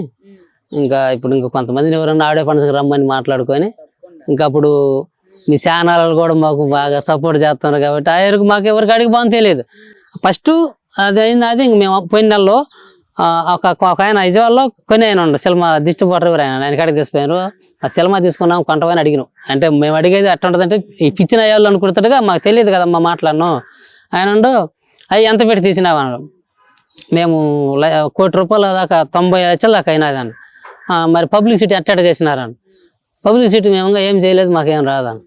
ఇంకా ఇప్పుడు ఇంకో కొంతమందిని ఎవరన్నా ఆడే ఫంక్షన్కి రమ్మని మాట్లాడుకొని, ఇంకా అప్పుడు మీ ఛానల్ కూడా మాకు బాగా సపోర్ట్ చేస్తున్నారు కాబట్టి ఆ ఎరుకు మాకు ఎవరికి అడిగి బాగుంది తెలియదు. ఫస్ట్ అది అయింది. అది ఇంక మేము పోయిన నెలలో ఒక ఆయన విజయవాడలో కొన్ని ఆయన ఉండు సినిమా డిస్ట్రిబ్యూటర్ ఎవరు ఆయన కాడికి తీసిపోయారు. ఆ సినిమా తీసుకున్నాం కొంటమని అడిగినాం. అంటే మేము అడిగేది అట్లా ఉంటుందంటే ఈ పిచ్చిన అయ్యాళ్ళు అనుకుంటాడుగా, మాకు తెలియదు కదమ్మా మాట్లాడను. ఆయన ఉండు అవి ఎంత పెట్టి తీసినావు అన్నాడు. మేము ₹1 కోటి దాకా 90 లక్షల దాకా అయినదాన్ని. మరి పబ్లిసిటీ అట్టట చేసినారని. పబ్లిసిటీ మేము ఏం చేయలేదు, మాకేం రాదని.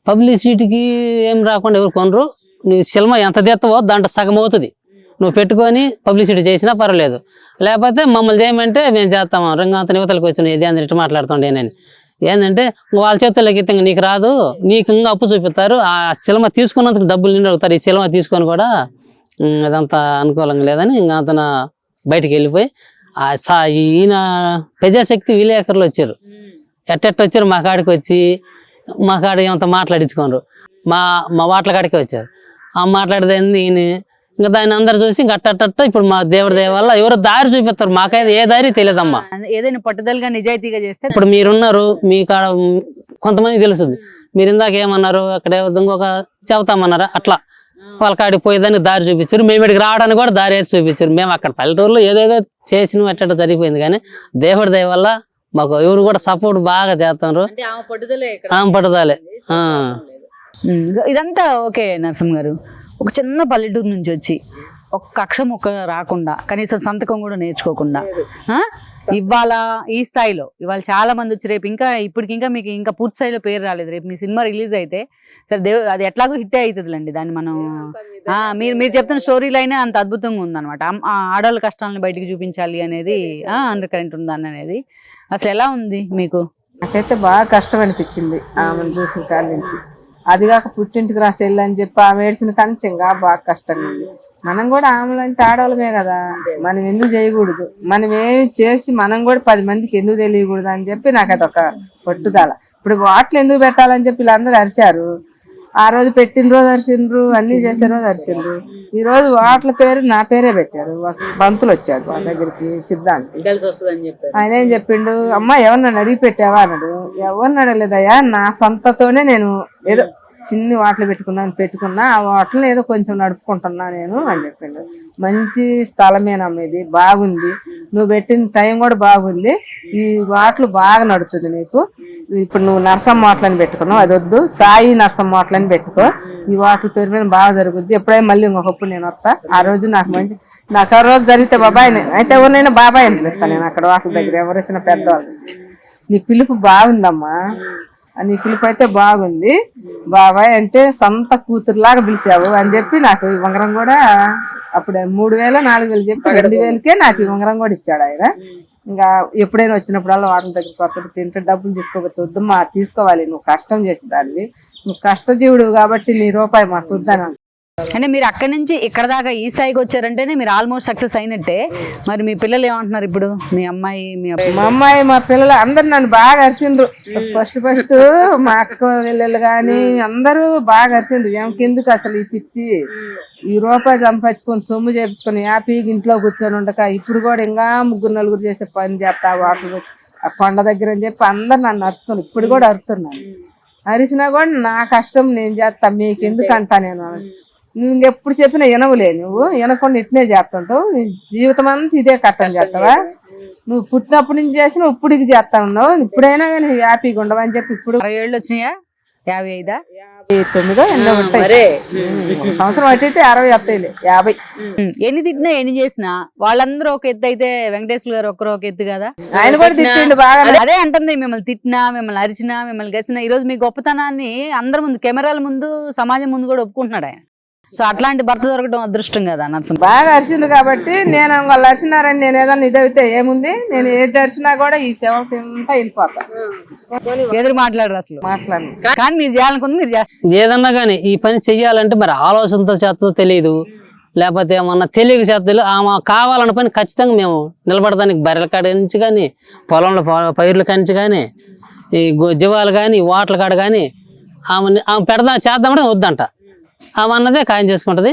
పబ్లిసిటీకి ఏం రాకుండా ఎవరు కొనరు. నీ సినిమా ఎంత తీస్తావో దాంట్లో సగం అవుతుంది. నువ్వు పెట్టుకొని పబ్లిసిటీ చేసినా పర్వాలేదు, లేకపోతే మమ్మల్ని చేయమంటే మేము చేస్తాము. రంగంత యువతలకు వచ్చిన ఇది అని ఇట్లా మాట్లాడుతుండే నేను. ఏంటంటే వాళ్ళ చేతుల్లోకి ఇస్తే నీకు రాదు, నీకు ఇంకా అప్పు చూపిస్తారు. ఆ సినిమా తీసుకున్నందుకు డబ్బులు నిండి అడుగుతారు. ఈ సినిమా తీసుకొని కూడా అదంతా అనుకూలంగా లేదని ఇంకా అతను బయటికి వెళ్ళిపోయి ఈయన ప్రజాశక్తి విలేకరులు వచ్చారు. ఎట్టెట్ట వచ్చారు మా కాడికి వచ్చి మా కాడ ఏమంత మాట్లాడించుకోరు. మా మా వాట్ల కాడికి వచ్చారు. ఆ మాట్లాడేది ఇంకా దాన్ని అందరు చూసి ఇంకా అట్ట ఇప్పుడు మా దేవుడి దయ వల్ల ఎవరో దారి చూపిస్తారు. మాకైతే ఏ దారి తెలియదమ్మా. ఏదైనా పట్టుదలగా నిజాయితీగా చేస్తే ఇప్పుడు మీరున్నారు, మీ కాడ కొంతమంది తెలుస్తుంది. మీరు ఇందాక ఏమన్నారు, అక్కడ ఇంకొక చెబుతామన్నారా, అట్లా వాళ్ళ కాడికి పోయేదానికి దారి చూపించారు. మేము ఇక్కడికి రావడానికి కూడా దారి అయితే చూపించారు. మేము అక్కడ పల్లెటూరులో ఏదేదో చేసినాం ఎట్ట జరిగిపోయింది. కానీ దేవుడి దయ వల్ల మాకు ఎవరు కూడా సపోర్ట్ బాగా చేస్తున్నారు. ఆమె పట్టుదలే. ఇదంతా ఓకే నరసింహ గారు. ఒక చిన్న పల్లెటూరు నుంచి వచ్చి ఒక్క అక్షరం ఒక్క రాకుండా, కనీసం సంతకం కూడా నేర్చుకోకుండా ఇవాళ ఈ స్థాయిలో ఇవాళ చాలా మంది వచ్చి రేపు ఇప్పటికి మీకు ఇంకా పూర్తి స్థాయిలో పేరు రాలేదు. రేపు మీ సినిమా రిలీజ్ అయితే సరే అది ఎట్లాగో హిట్ అవుతుందిలేండి. దాన్ని మనం మీరు చెప్తున్న స్టోరీ లైనే అంత అద్భుతంగా ఉందన్నమాట. ఆడవాళ్ళ కష్టాలను బయటికి చూపించాలి అనేది అండర్ కరెంట్ ఉందని అనేది. అసలు ఎలా ఉంది మీకు? నాకైతే బాగా కష్టం అనిపించింది ఆమెను చూసిన కాడి నుంచి. అది కాక పుట్టింటికి రాసి వెళ్ళని చెప్పి ఆమె ఏడ్చిన కంచి ఇంకా బాగా కష్టంగా ఉంది. మనం కూడా ఆమెలంటే ఆడవాళ్ళమే కదా, మనం ఎందుకు చేయకూడదు, మనం ఏమి చేసి మనం కూడా 10 మందికి ఎందుకు తెలియకూడదు అని చెప్పి నాకు అది ఒక పట్టుదల. ఇప్పుడు వాటిలు ఎందుకు పెట్టాలని చెప్పి వీళ్ళందరూ అరిచారు. ఆ రోజు పెట్టిన రోజు అరిచిండ్రు, అన్ని చేసే రోజు అరిచిండ్రు. ఈ రోజు వాటిల పేరు నా పేరే పెట్టారు. బంతులు వచ్చాడు వాళ్ళ దగ్గరికి సిద్ధాంతి. ఆయన ఏం చెప్పిండు, అమ్మ ఎవరినన్ను అడిగి పెట్టావా అన్నాడు. ఎవరిని అడగలేదయ్యా, నా సొంతతోనే నేను ఏదో చిన్ని వాటలు పెట్టుకున్నా ఆ వాటలు ఏదో కొంచెం నడుపుకుంటున్నా నేను అని చెప్పిండు. మంచి స్థలమేనమ్మ, ఇది బాగుంది, నువ్వు పెట్టిన టైం కూడా బాగుంది, ఈ వాటలు బాగా నడుతుంది నీకు. ఇప్పుడు నువ్వు నరసమ్మ వాటలని పెట్టుకున్నావు, అది వద్దు, సాయి నరసమ్మ వాటలని పెట్టుకో, ఈ వాటల పేరు మీద బాగా జరుగుద్ది. ఎప్పుడైనా మళ్ళీ ఇంకొకప్పుడు నేను వస్తా. ఆ రోజు నాకు ఆ రోజు జరిగితే బాబాయ్ అయితే ఎవరినైనా బాబాయ్ అని పిలుస్తాను నేను అక్కడ వాటల దగ్గర ఎవరైనా పెద్దవాళ్ళు. నీ పిలుపు బాగుందమ్మా, నీ పిలుపు అయితే బాగుంది బాబాయ్ అంటే సొంత కూతురులాగా పిలిచావు అని చెప్పి నాకు ఈ ఉంగరం కూడా అప్పుడు 3000 4000 చెప్పి 2000కే నాకు ఈ ఉంగరం కూడా ఇచ్చాడు ఆయన. ఇంకా ఎప్పుడైనా వచ్చినప్పుడల్లా వాటర్ దగ్గరికి వస్తుంది, తింటే డబ్బులు తీసుకోకపోతే వద్దమ్మా, తీసుకోవాలి, నువ్వు కష్టం చేసేదాన్ని, నువ్వు కష్టజీవుడు కాబట్టి నీ రూపాయి మాకు వద్దాను. అంటే మీరు అక్కడి నుంచి ఇక్కడ దాకా ఈ స్థాయికి వచ్చారంటేనే మీరు ఆల్మోస్ట్ సక్సెస్ అయినట్టే. మరి మీ పిల్లలు ఏమంటున్నారు ఇప్పుడు? మీ అమ్మాయి మా అమ్మాయి మా పిల్లలు అందరు నన్ను బాగా అరిచిండ్రు. ఫస్ట్ మా అక్క పిల్లలు కానీ అందరూ బాగా అరిచిండ్రు. ఎందుకు అసలు ఈ పిచ్చి, ఈ రూపాయి సంపాదించుకొని సొమ్ము చేపించుకొని హ్యాపీగా ఇంట్లో కూర్చొని ఉండక ఇప్పుడు కూడా ఇంకా 3-4 చేసే పని చేస్తా వాటర్ ఆ కొండ దగ్గర అని చెప్పి అందరు నన్ను అరుతున్నారు. ఇప్పుడు కూడా అరుతున్నాను. అరిచినా కూడా నా కష్టం నేను చేస్తా, మీకు ఎందుకు అంటా నేను. నువ్వు ఇంకెప్పుడు చెప్పినా వినవులే, నువ్వు వినకుండా ఇట్నే చేస్తుంటావు, నీ జీవితం అంతా ఇదే కట్టం చేస్తావా, నువ్వు పుట్టినప్పటి నుంచి చేసి నువ్వు ఇప్పటికి చేస్తా ఉన్నావు, ఇప్పుడైనా కానీ హ్యాపీగా ఉండవు అని చెప్పి. ఇప్పుడు 60 ఏళ్ళు వచ్చినాయా? 55 59 ఎన్నో ఉంటాయి. సంవత్సరం అయితే 60 వస్తాయి 50. ఎన్ని తిట్టినా ఎన్ని చేసినా వాళ్ళందరూ ఒక ఎత్తు అయితే వెంకటేశ్వర గారు ఒక్కరు ఒక ఎత్తు కదా. ఆయన కూడా తిట్టిండు బాగా. అదే అంటుంది, మిమ్మల్ని తిట్టినా, మిమ్మల్ని అరిచినా, మిమ్మల్ని గసినా ఈ రోజు మీ గొప్పతనాన్ని అందరి ముందు, కెమెరాల ముందు, సమాజం ముందు కూడా ఒప్పుకుంటున్నాడు ఆయన. సో అట్లాంటి భర్త దొరకడం అదృష్టం కదా నరసింహ. బాగా అరిచింది కాబట్టి నేను వాళ్ళు అరిచినారని నేను ఏదన్నా ఇదైతే ఏముంది, నేను ఏది అరిచినా కూడా ఈ సేవకి వెళ్ళిపోతా, ఎదురు మాట్లాడరు అసలు మాట్లాడు. కానీ మీరు చేయాలనుకుంది మీరు చేస్తారు. ఏదన్నా కానీ ఈ పని చెయ్యాలంటే మరి ఆలోచనతో చేస్తుందో తెలియదు, లేకపోతే ఏమన్నా తెలియక చేస్తలేదు. ఆమె కావాలన్న పని ఖచ్చితంగా మేము నిలబడటానికి బర్రెల కాడ నుంచి కానీ, పొలంలో పైర్ల కాంచి కానీ, ఈ జీవాలు కానీ, వాటల కాడ కానీ ఆమె చేద్దామంటే వద్దంట. ఆమె అన్నదే ఖాయం చేసుకుంటది.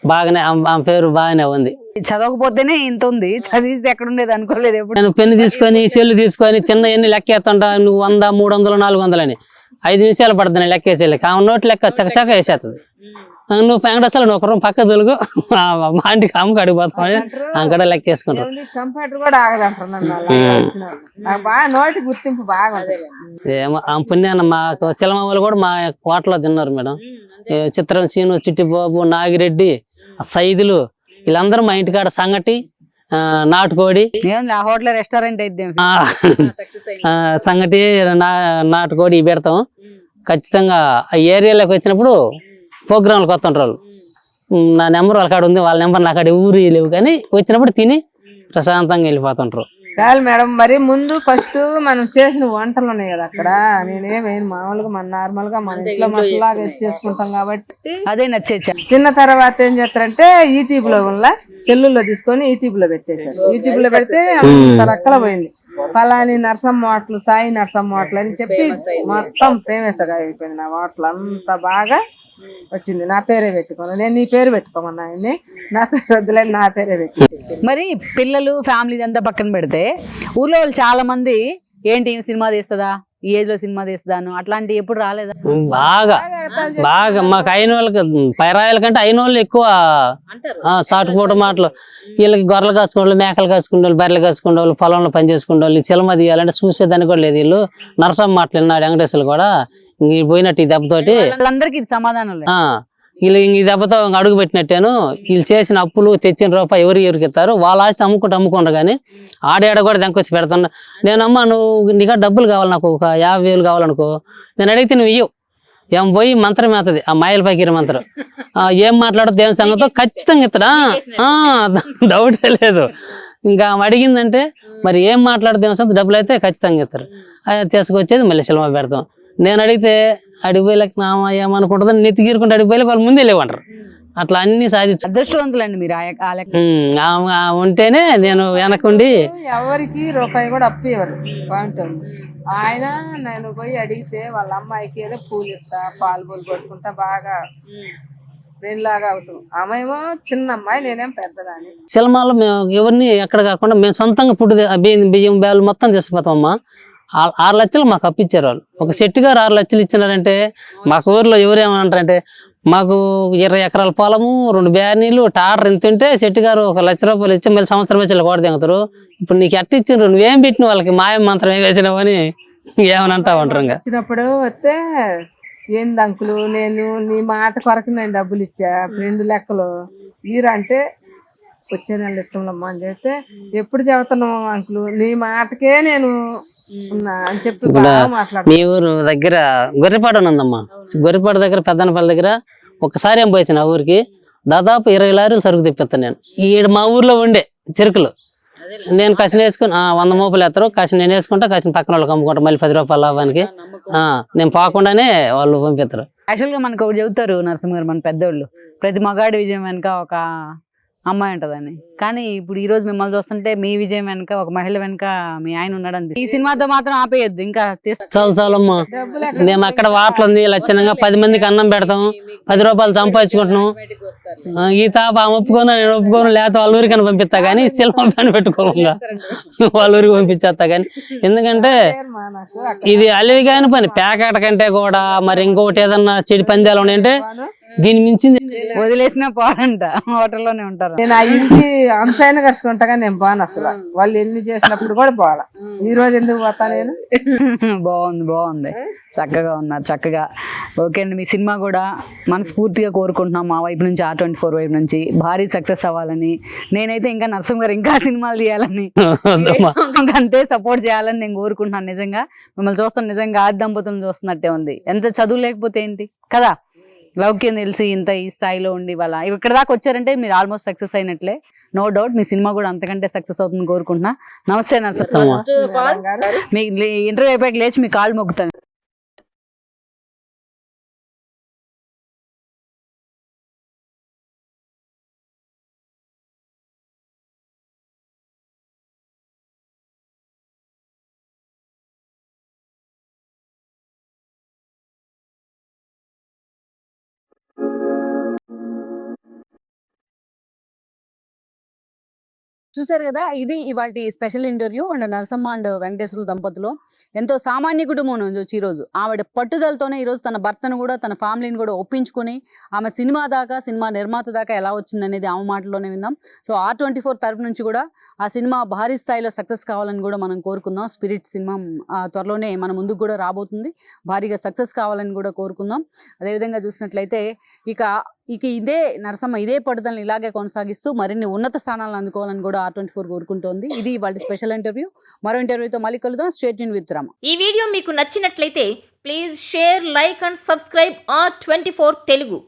బాగానే ఆమె పేరు బాగానే ఉంది. చదవకపోతేనే ఇంత ఉంది, చదివిస్తే ఎక్కడ ఉండేది అనుకోలేదు ఎప్పుడు. నేను పెన్ను తీసుకొని చెల్లు తీసుకొని తిన్న ఎన్ని లెక్కేస్తుంటా, నువ్వు 100 300 400 అని 5 నిమిషాలు పడుతుంది లెక్కేసేళ్ళకి. ఆమె నోటి లెక్క చకచక వేసేస్తుంది. నువ్వు వెంకటేశ్వర నువ్వు ఒకరు పక్క తెలుగు మా ఇంటికి అమ్మకి అడిగిపోతామని అక్కడ లెక్కేసుకుంటాం. కంప్యూటర్ కూడా ఆగదంటారు, బాగా నోటి గుర్తింపు బాగా. ఏమో ఆమె పుణ్యాన్ని మాకు సిలమ వాళ్ళు కూడా మా కోటలో తిన్నారు మేడం. చిత్రం సీను, చిట్టిబాబు, నాగిరెడ్డి, సైదులు వీళ్ళందరూ మా ఇంటికాడ సంగటి, నాటుకోడి, హోటల్ రెస్టారెంట్ అయితే సంగటి, నాటుకోడి పెడతాం ఖచ్చితంగా. ఆ ఏరియాలోకి వచ్చినప్పుడు ప్రోగ్రాంలకు వస్తుంటారు వాళ్ళు. నా నెంబర్ వాళ్ళ కాడ ఉంది, వాళ్ళ నెంబర్ నా కాడ ఊరి లేవు, కానీ వచ్చినప్పుడు తిని ప్రశాంతంగా వెళ్ళిపోతుంటారు. చాలు మేడం. మరి ముందు ఫస్ట్ మనం చేసిన వంటలు ఉన్నాయి కదా అక్కడ, నేనేమైనా మామూలుగా మన నార్మల్ గా మన ఇంట్లో మసాలాగా చేసుకుంటాం కాబట్టి అదే నచ్చేచ్చా. తిన్న తర్వాత ఏం చేస్తారంటే యూట్యూబ్ లో వల్ల చెల్లుల్లో తీసుకొని యూట్యూబ్ లో పెట్టేశారు. యూట్యూబ్ లో పెడితే అంత రక్కల పోయింది. ఫలాని నరసమ్మ హోటల్, సాయి నరసమ్మ హోటల్ అని చెప్పి మొత్తం ఫేమస్ గా అయిపోయింది. నా హోటల్ అంత బాగా వచ్చింది. నా పేరే పెట్టుకోను, నేను నీ పేరు పెట్టుకోమన్నా ఆయన్ని, నా పేరు వద్దులేని నా పేరే పెట్టి. మరి పిల్లలు ఫ్యామిలీ అంతా పక్కన పెడితే ఊర్లో వాళ్ళు చాలా మంది ఏంటి సినిమా తీస్తుందా, ఈ ఏజ్ లో సినిమా తీస్తాను అట్లాంటి ఎప్పుడు రాలేదా? బాగా బాగా మాకు అయిన వాళ్ళకి పైరాయల కంటే అయిన వాళ్ళు ఎక్కువ సాటుపోటు మాటలు. వీళ్ళకి గొర్రెలు కాసుకునే వాళ్ళు, మేకలు కాసుకునే వాళ్ళు, బర్రెలు కాసుకునే వాళ్ళు, పొలంలో పని చేసుకునే వాళ్ళు, సినిమా తీయాలంటే చూసేదాన్ని కూడా లేదు. వీళ్ళు నరసమ్మ మాటలు విన్నాడు వెంకటేశ్వర్లు కూడా పోయినట్టు ఈ దెబ్బతోటి వాళ్ళందరికీ ఇది సమాధానం లేదు. వీళ్ళు ఈ దెబ్బతో అడుగు పెట్టినట్టేను. వీళ్ళు చేసిన అప్పులు తెచ్చిన రూపాయి ఎవరికి ఇస్తారు, వాళ్ళ ఆస్తి అమ్ముకుంటారు కానీ ఆడేడ కూడా దెంకొచ్చి పెడుతున్నా. నేనమ్మా నువ్వు నీకు డబ్బులు కావాలి, నాకు ఒక 50,000 కావాలనుకో, నేను అడిగితే నువ్వు ఇవ్వవు. ఏం పోయి మంత్రం అవుతుంది ఆ మాయల పకీర మంత్రం. ఏం మాట్లాడదు దేవుని సంగతో ఖచ్చితంగా ఇస్తాడా, డౌటే లేదు. ఇంకా అడిగిందంటే మరి ఏం మాట్లాడదు దేవుని సంగతి డబ్బులు అయితే ఖచ్చితంగా ఇస్తారు. తీసుకొచ్చేది మళ్ళీ సినిమా పెడతాం. నేను అడిగితే అడిగిపోయేలకు ఏమనుకుంటుందని నెత్తి గీరుకుంటే అడిగిపోయేలకు వాళ్ళు ముందే లేవంటారు. అట్లా అన్ని సాధించు. అదృష్టవంతులండి మీరు. ఉంటేనే నేను వెనకుండి ఎవరికి రూపాయి కూడా అప్పు ఇవ్వరు. పాయింట్ ఆయన నేను పోయి అడిగితే వాళ్ళ అమ్మాయికి ఏదో పూలు ఇస్తా, పాలు పూలు పోసుకుంటా బాగా ఫ్రెండ్లాగా అవుతాం. ఆమెమో చిన్న అమ్మాయి, నేనేం పెద్దదాన్ని. సినిమాలో మేము ఎవరిని ఎక్కడ కాకుండా మేము సొంతంగా ఫుడ్ బియ్యం బ్యాలు మొత్తం తీసుకుపోతామమ్మా. 6 లక్షలు మాకు అప్పించారు వాళ్ళు. ఒక సెట్ గారు 6 లక్షలు ఇచ్చినారంటే మాకు ఊర్లో ఎవరేమంటారంటే మాకు 20 ఎకరాల పొలము, 2 బ్యానీలు, టాటర్ ఎంత ఉంటే సెట్ గారు 1 లక్ష రూపాయలు ఇచ్చి మళ్ళీ సంవత్సరం వచ్చి కూడా దిగుతారు. ఇప్పుడు నీకు ఎట్ట ఇచ్చిండ్రు, నువ్వేం పెట్టిన వాళ్ళకి మాయం మంత్రం ఏం వేసినావు అని ఏమని అంటా ఉంటారు. వచ్చినప్పుడు వస్తే ఏంది అంకులు, నేను నీ మాట కొరకు నేను డబ్బులు ఇచ్చా, 2 లెక్కలు ఈరంటే వచ్చే నెల ఇష్టంలమ్మా అని చెప్తే, ఎప్పుడు చెబుతున్నావు అంకులు, నీ మాటకే నేను అని చెప్పి మీ ఊరు దగ్గర గొర్రెపాడు ఉందమ్మా. గొర్రెపాడు దగ్గర పెద్దనపల్లి దగ్గర ఒకసారి ఏం పోయిన ఆ ఊరికి దాదాపు 20 లారీలు సరుకు తెప్పిస్తాను నేను. ఈడ మా ఊర్లో ఉండే చెరుకులు నేను కసిన వేసుకుని 100 మోపులు ఎత్తారు, కసిన నేను వేసుకుంటా, కసిన పక్కన వాళ్ళకి అమ్ముకుంటా, మళ్ళీ 10 రూపాయలు లాభానికి. నేను పోకుండానే వాళ్ళు పంపిస్తారు. యాక్చువల్ గా మనకు ఒకటి చెబుతారు నరసింహ గారు, మన పెద్దోళ్ళు, ప్రతి మగాడి విజయం వెనక ఒక అమ్మాయి ఉంటదని. కానీ ఇప్పుడు ఈ రోజు మిమ్మల్ని చూస్తుంటే మీ విజయం వెనక ఒక మహిళ వెనక మీ ఆయన ఉన్నాడు అనిపిస్తుంది. ఈ సినిమాతో మాత్రం ఆపేయద్దు, ఇంకా చాలమ్మా. మేము అక్కడ వాటర్ ఉంది లక్షణంగా 10 మందికి అన్నం పెడతాం, 10 రూపాయలు సంపాదించుకుంటున్నాం. ఈ తాప ఒప్పుకోను, నేను ఒప్పుకోను, లేకపోతే వాళ్ళ ఊరికైనా పంపిస్తా కానీ సినిమా పని పెట్టుకోకుండా వాళ్ళ ఊరికి పంపించేస్తా కానీ. ఎందుకంటే ఇది అలివి కాని పని. ప్యాకెట్ కంటే కూడా మరి ఇంకొకటి ఏదన్నా చెడి పందాలు ఉన్నాయంటే దీని మించింది వదిలేసిన పోరంట, హోటల్లోనే ఉంటారు. నేను ఆ ఇంటి అంశైనా కట్టుకుంటా కానీ నేను పోను అసలు. వాళ్ళు ఎన్ని చేసినప్పుడు కూడా పోవాలా. ఈ రోజు ఎందుకు పోతా నేను? బాగుంది చక్కగా ఉన్నారు, చక్కగా. ఓకే అండి, మీ సినిమా కూడా మనస్ఫూర్తిగా కోరుకుంటున్నాం మా వైపు నుంచి, R24 వైపు నుంచి భారీ సక్సెస్ అవ్వాలని. నేనైతే ఇంకా నరసింహ గారు ఇంకా సినిమాలు తీయాలని, అంతే సపోర్ట్ చేయాలని నేను కోరుకుంటున్నాను. నిజంగా మిమ్మల్ని చూస్తాను, నిజంగా ఆది దంపతులను చూస్తున్నట్టే ఉంది. ఎంత చదువు లేకపోతే ఏంటి కదా, లౌక్యం తెలిసి ఇంత ఈ స్థాయిలో ఉండి వాళ్ళ ఇక్కడ దాకా వచ్చారంటే మీరు ఆల్మోస్ట్ సక్సెస్ అయినట్లే. నో డౌట్ మీ సినిమా కూడా అంతకంటే సక్సెస్ అవుతుందని కోరుకుంటున్నా. నమస్తే నరసింహ. మీ ఇంటర్వ్యూ అయిపోయాక లేచి మీ కాళ్ళు మొక్కుతాను. చూసారు కదా, ఇది ఇవాళ special interview and Narasamma and Venkateswara దంపతులు. ఎంతో సామాన్య కుటుంబం నుంచి వచ్చి ఈరోజు ఆవిడ పట్టుదలతోనే ఈరోజు తన భర్తను కూడా తన ఫ్యామిలీని కూడా ఒప్పించుకొని ఆమె సినిమా దాకా, సినిమా నిర్మాత దాకా ఎలా వచ్చిందనేది ఆమె మాటల్లోనే విందాం. సో R24 తరపు నుంచి కూడా ఆ సినిమా భారీ స్థాయిలో సక్సెస్ కావాలని కూడా మనం కోరుకుందాం. స్పిరిట్ సినిమా త్వరలోనే మన ముందుకు కూడా రాబోతుంది, భారీగా సక్సెస్ కావాలని కూడా కోరుకుందాం. అదేవిధంగా చూసినట్లయితే ఇక ఇదే నరసమ్మ ఇదే పట్టుదలను ఇలాగే కొనసాగిస్తూ మరిన్ని ఉన్నత స్థానాలను అందుకోవాలని కూడా R24 కోరుకుంటోంది. ఇది వాళ్ళ స్పెషల్ ఇంటర్వ్యూ. మరో ఇంటర్వ్యూతో మళ్ళీ కలుద్దాం. State tune with Rama. ఈ వీడియో మీకు నచ్చినట్లయితే please share, like and subscribe R24 Telugu.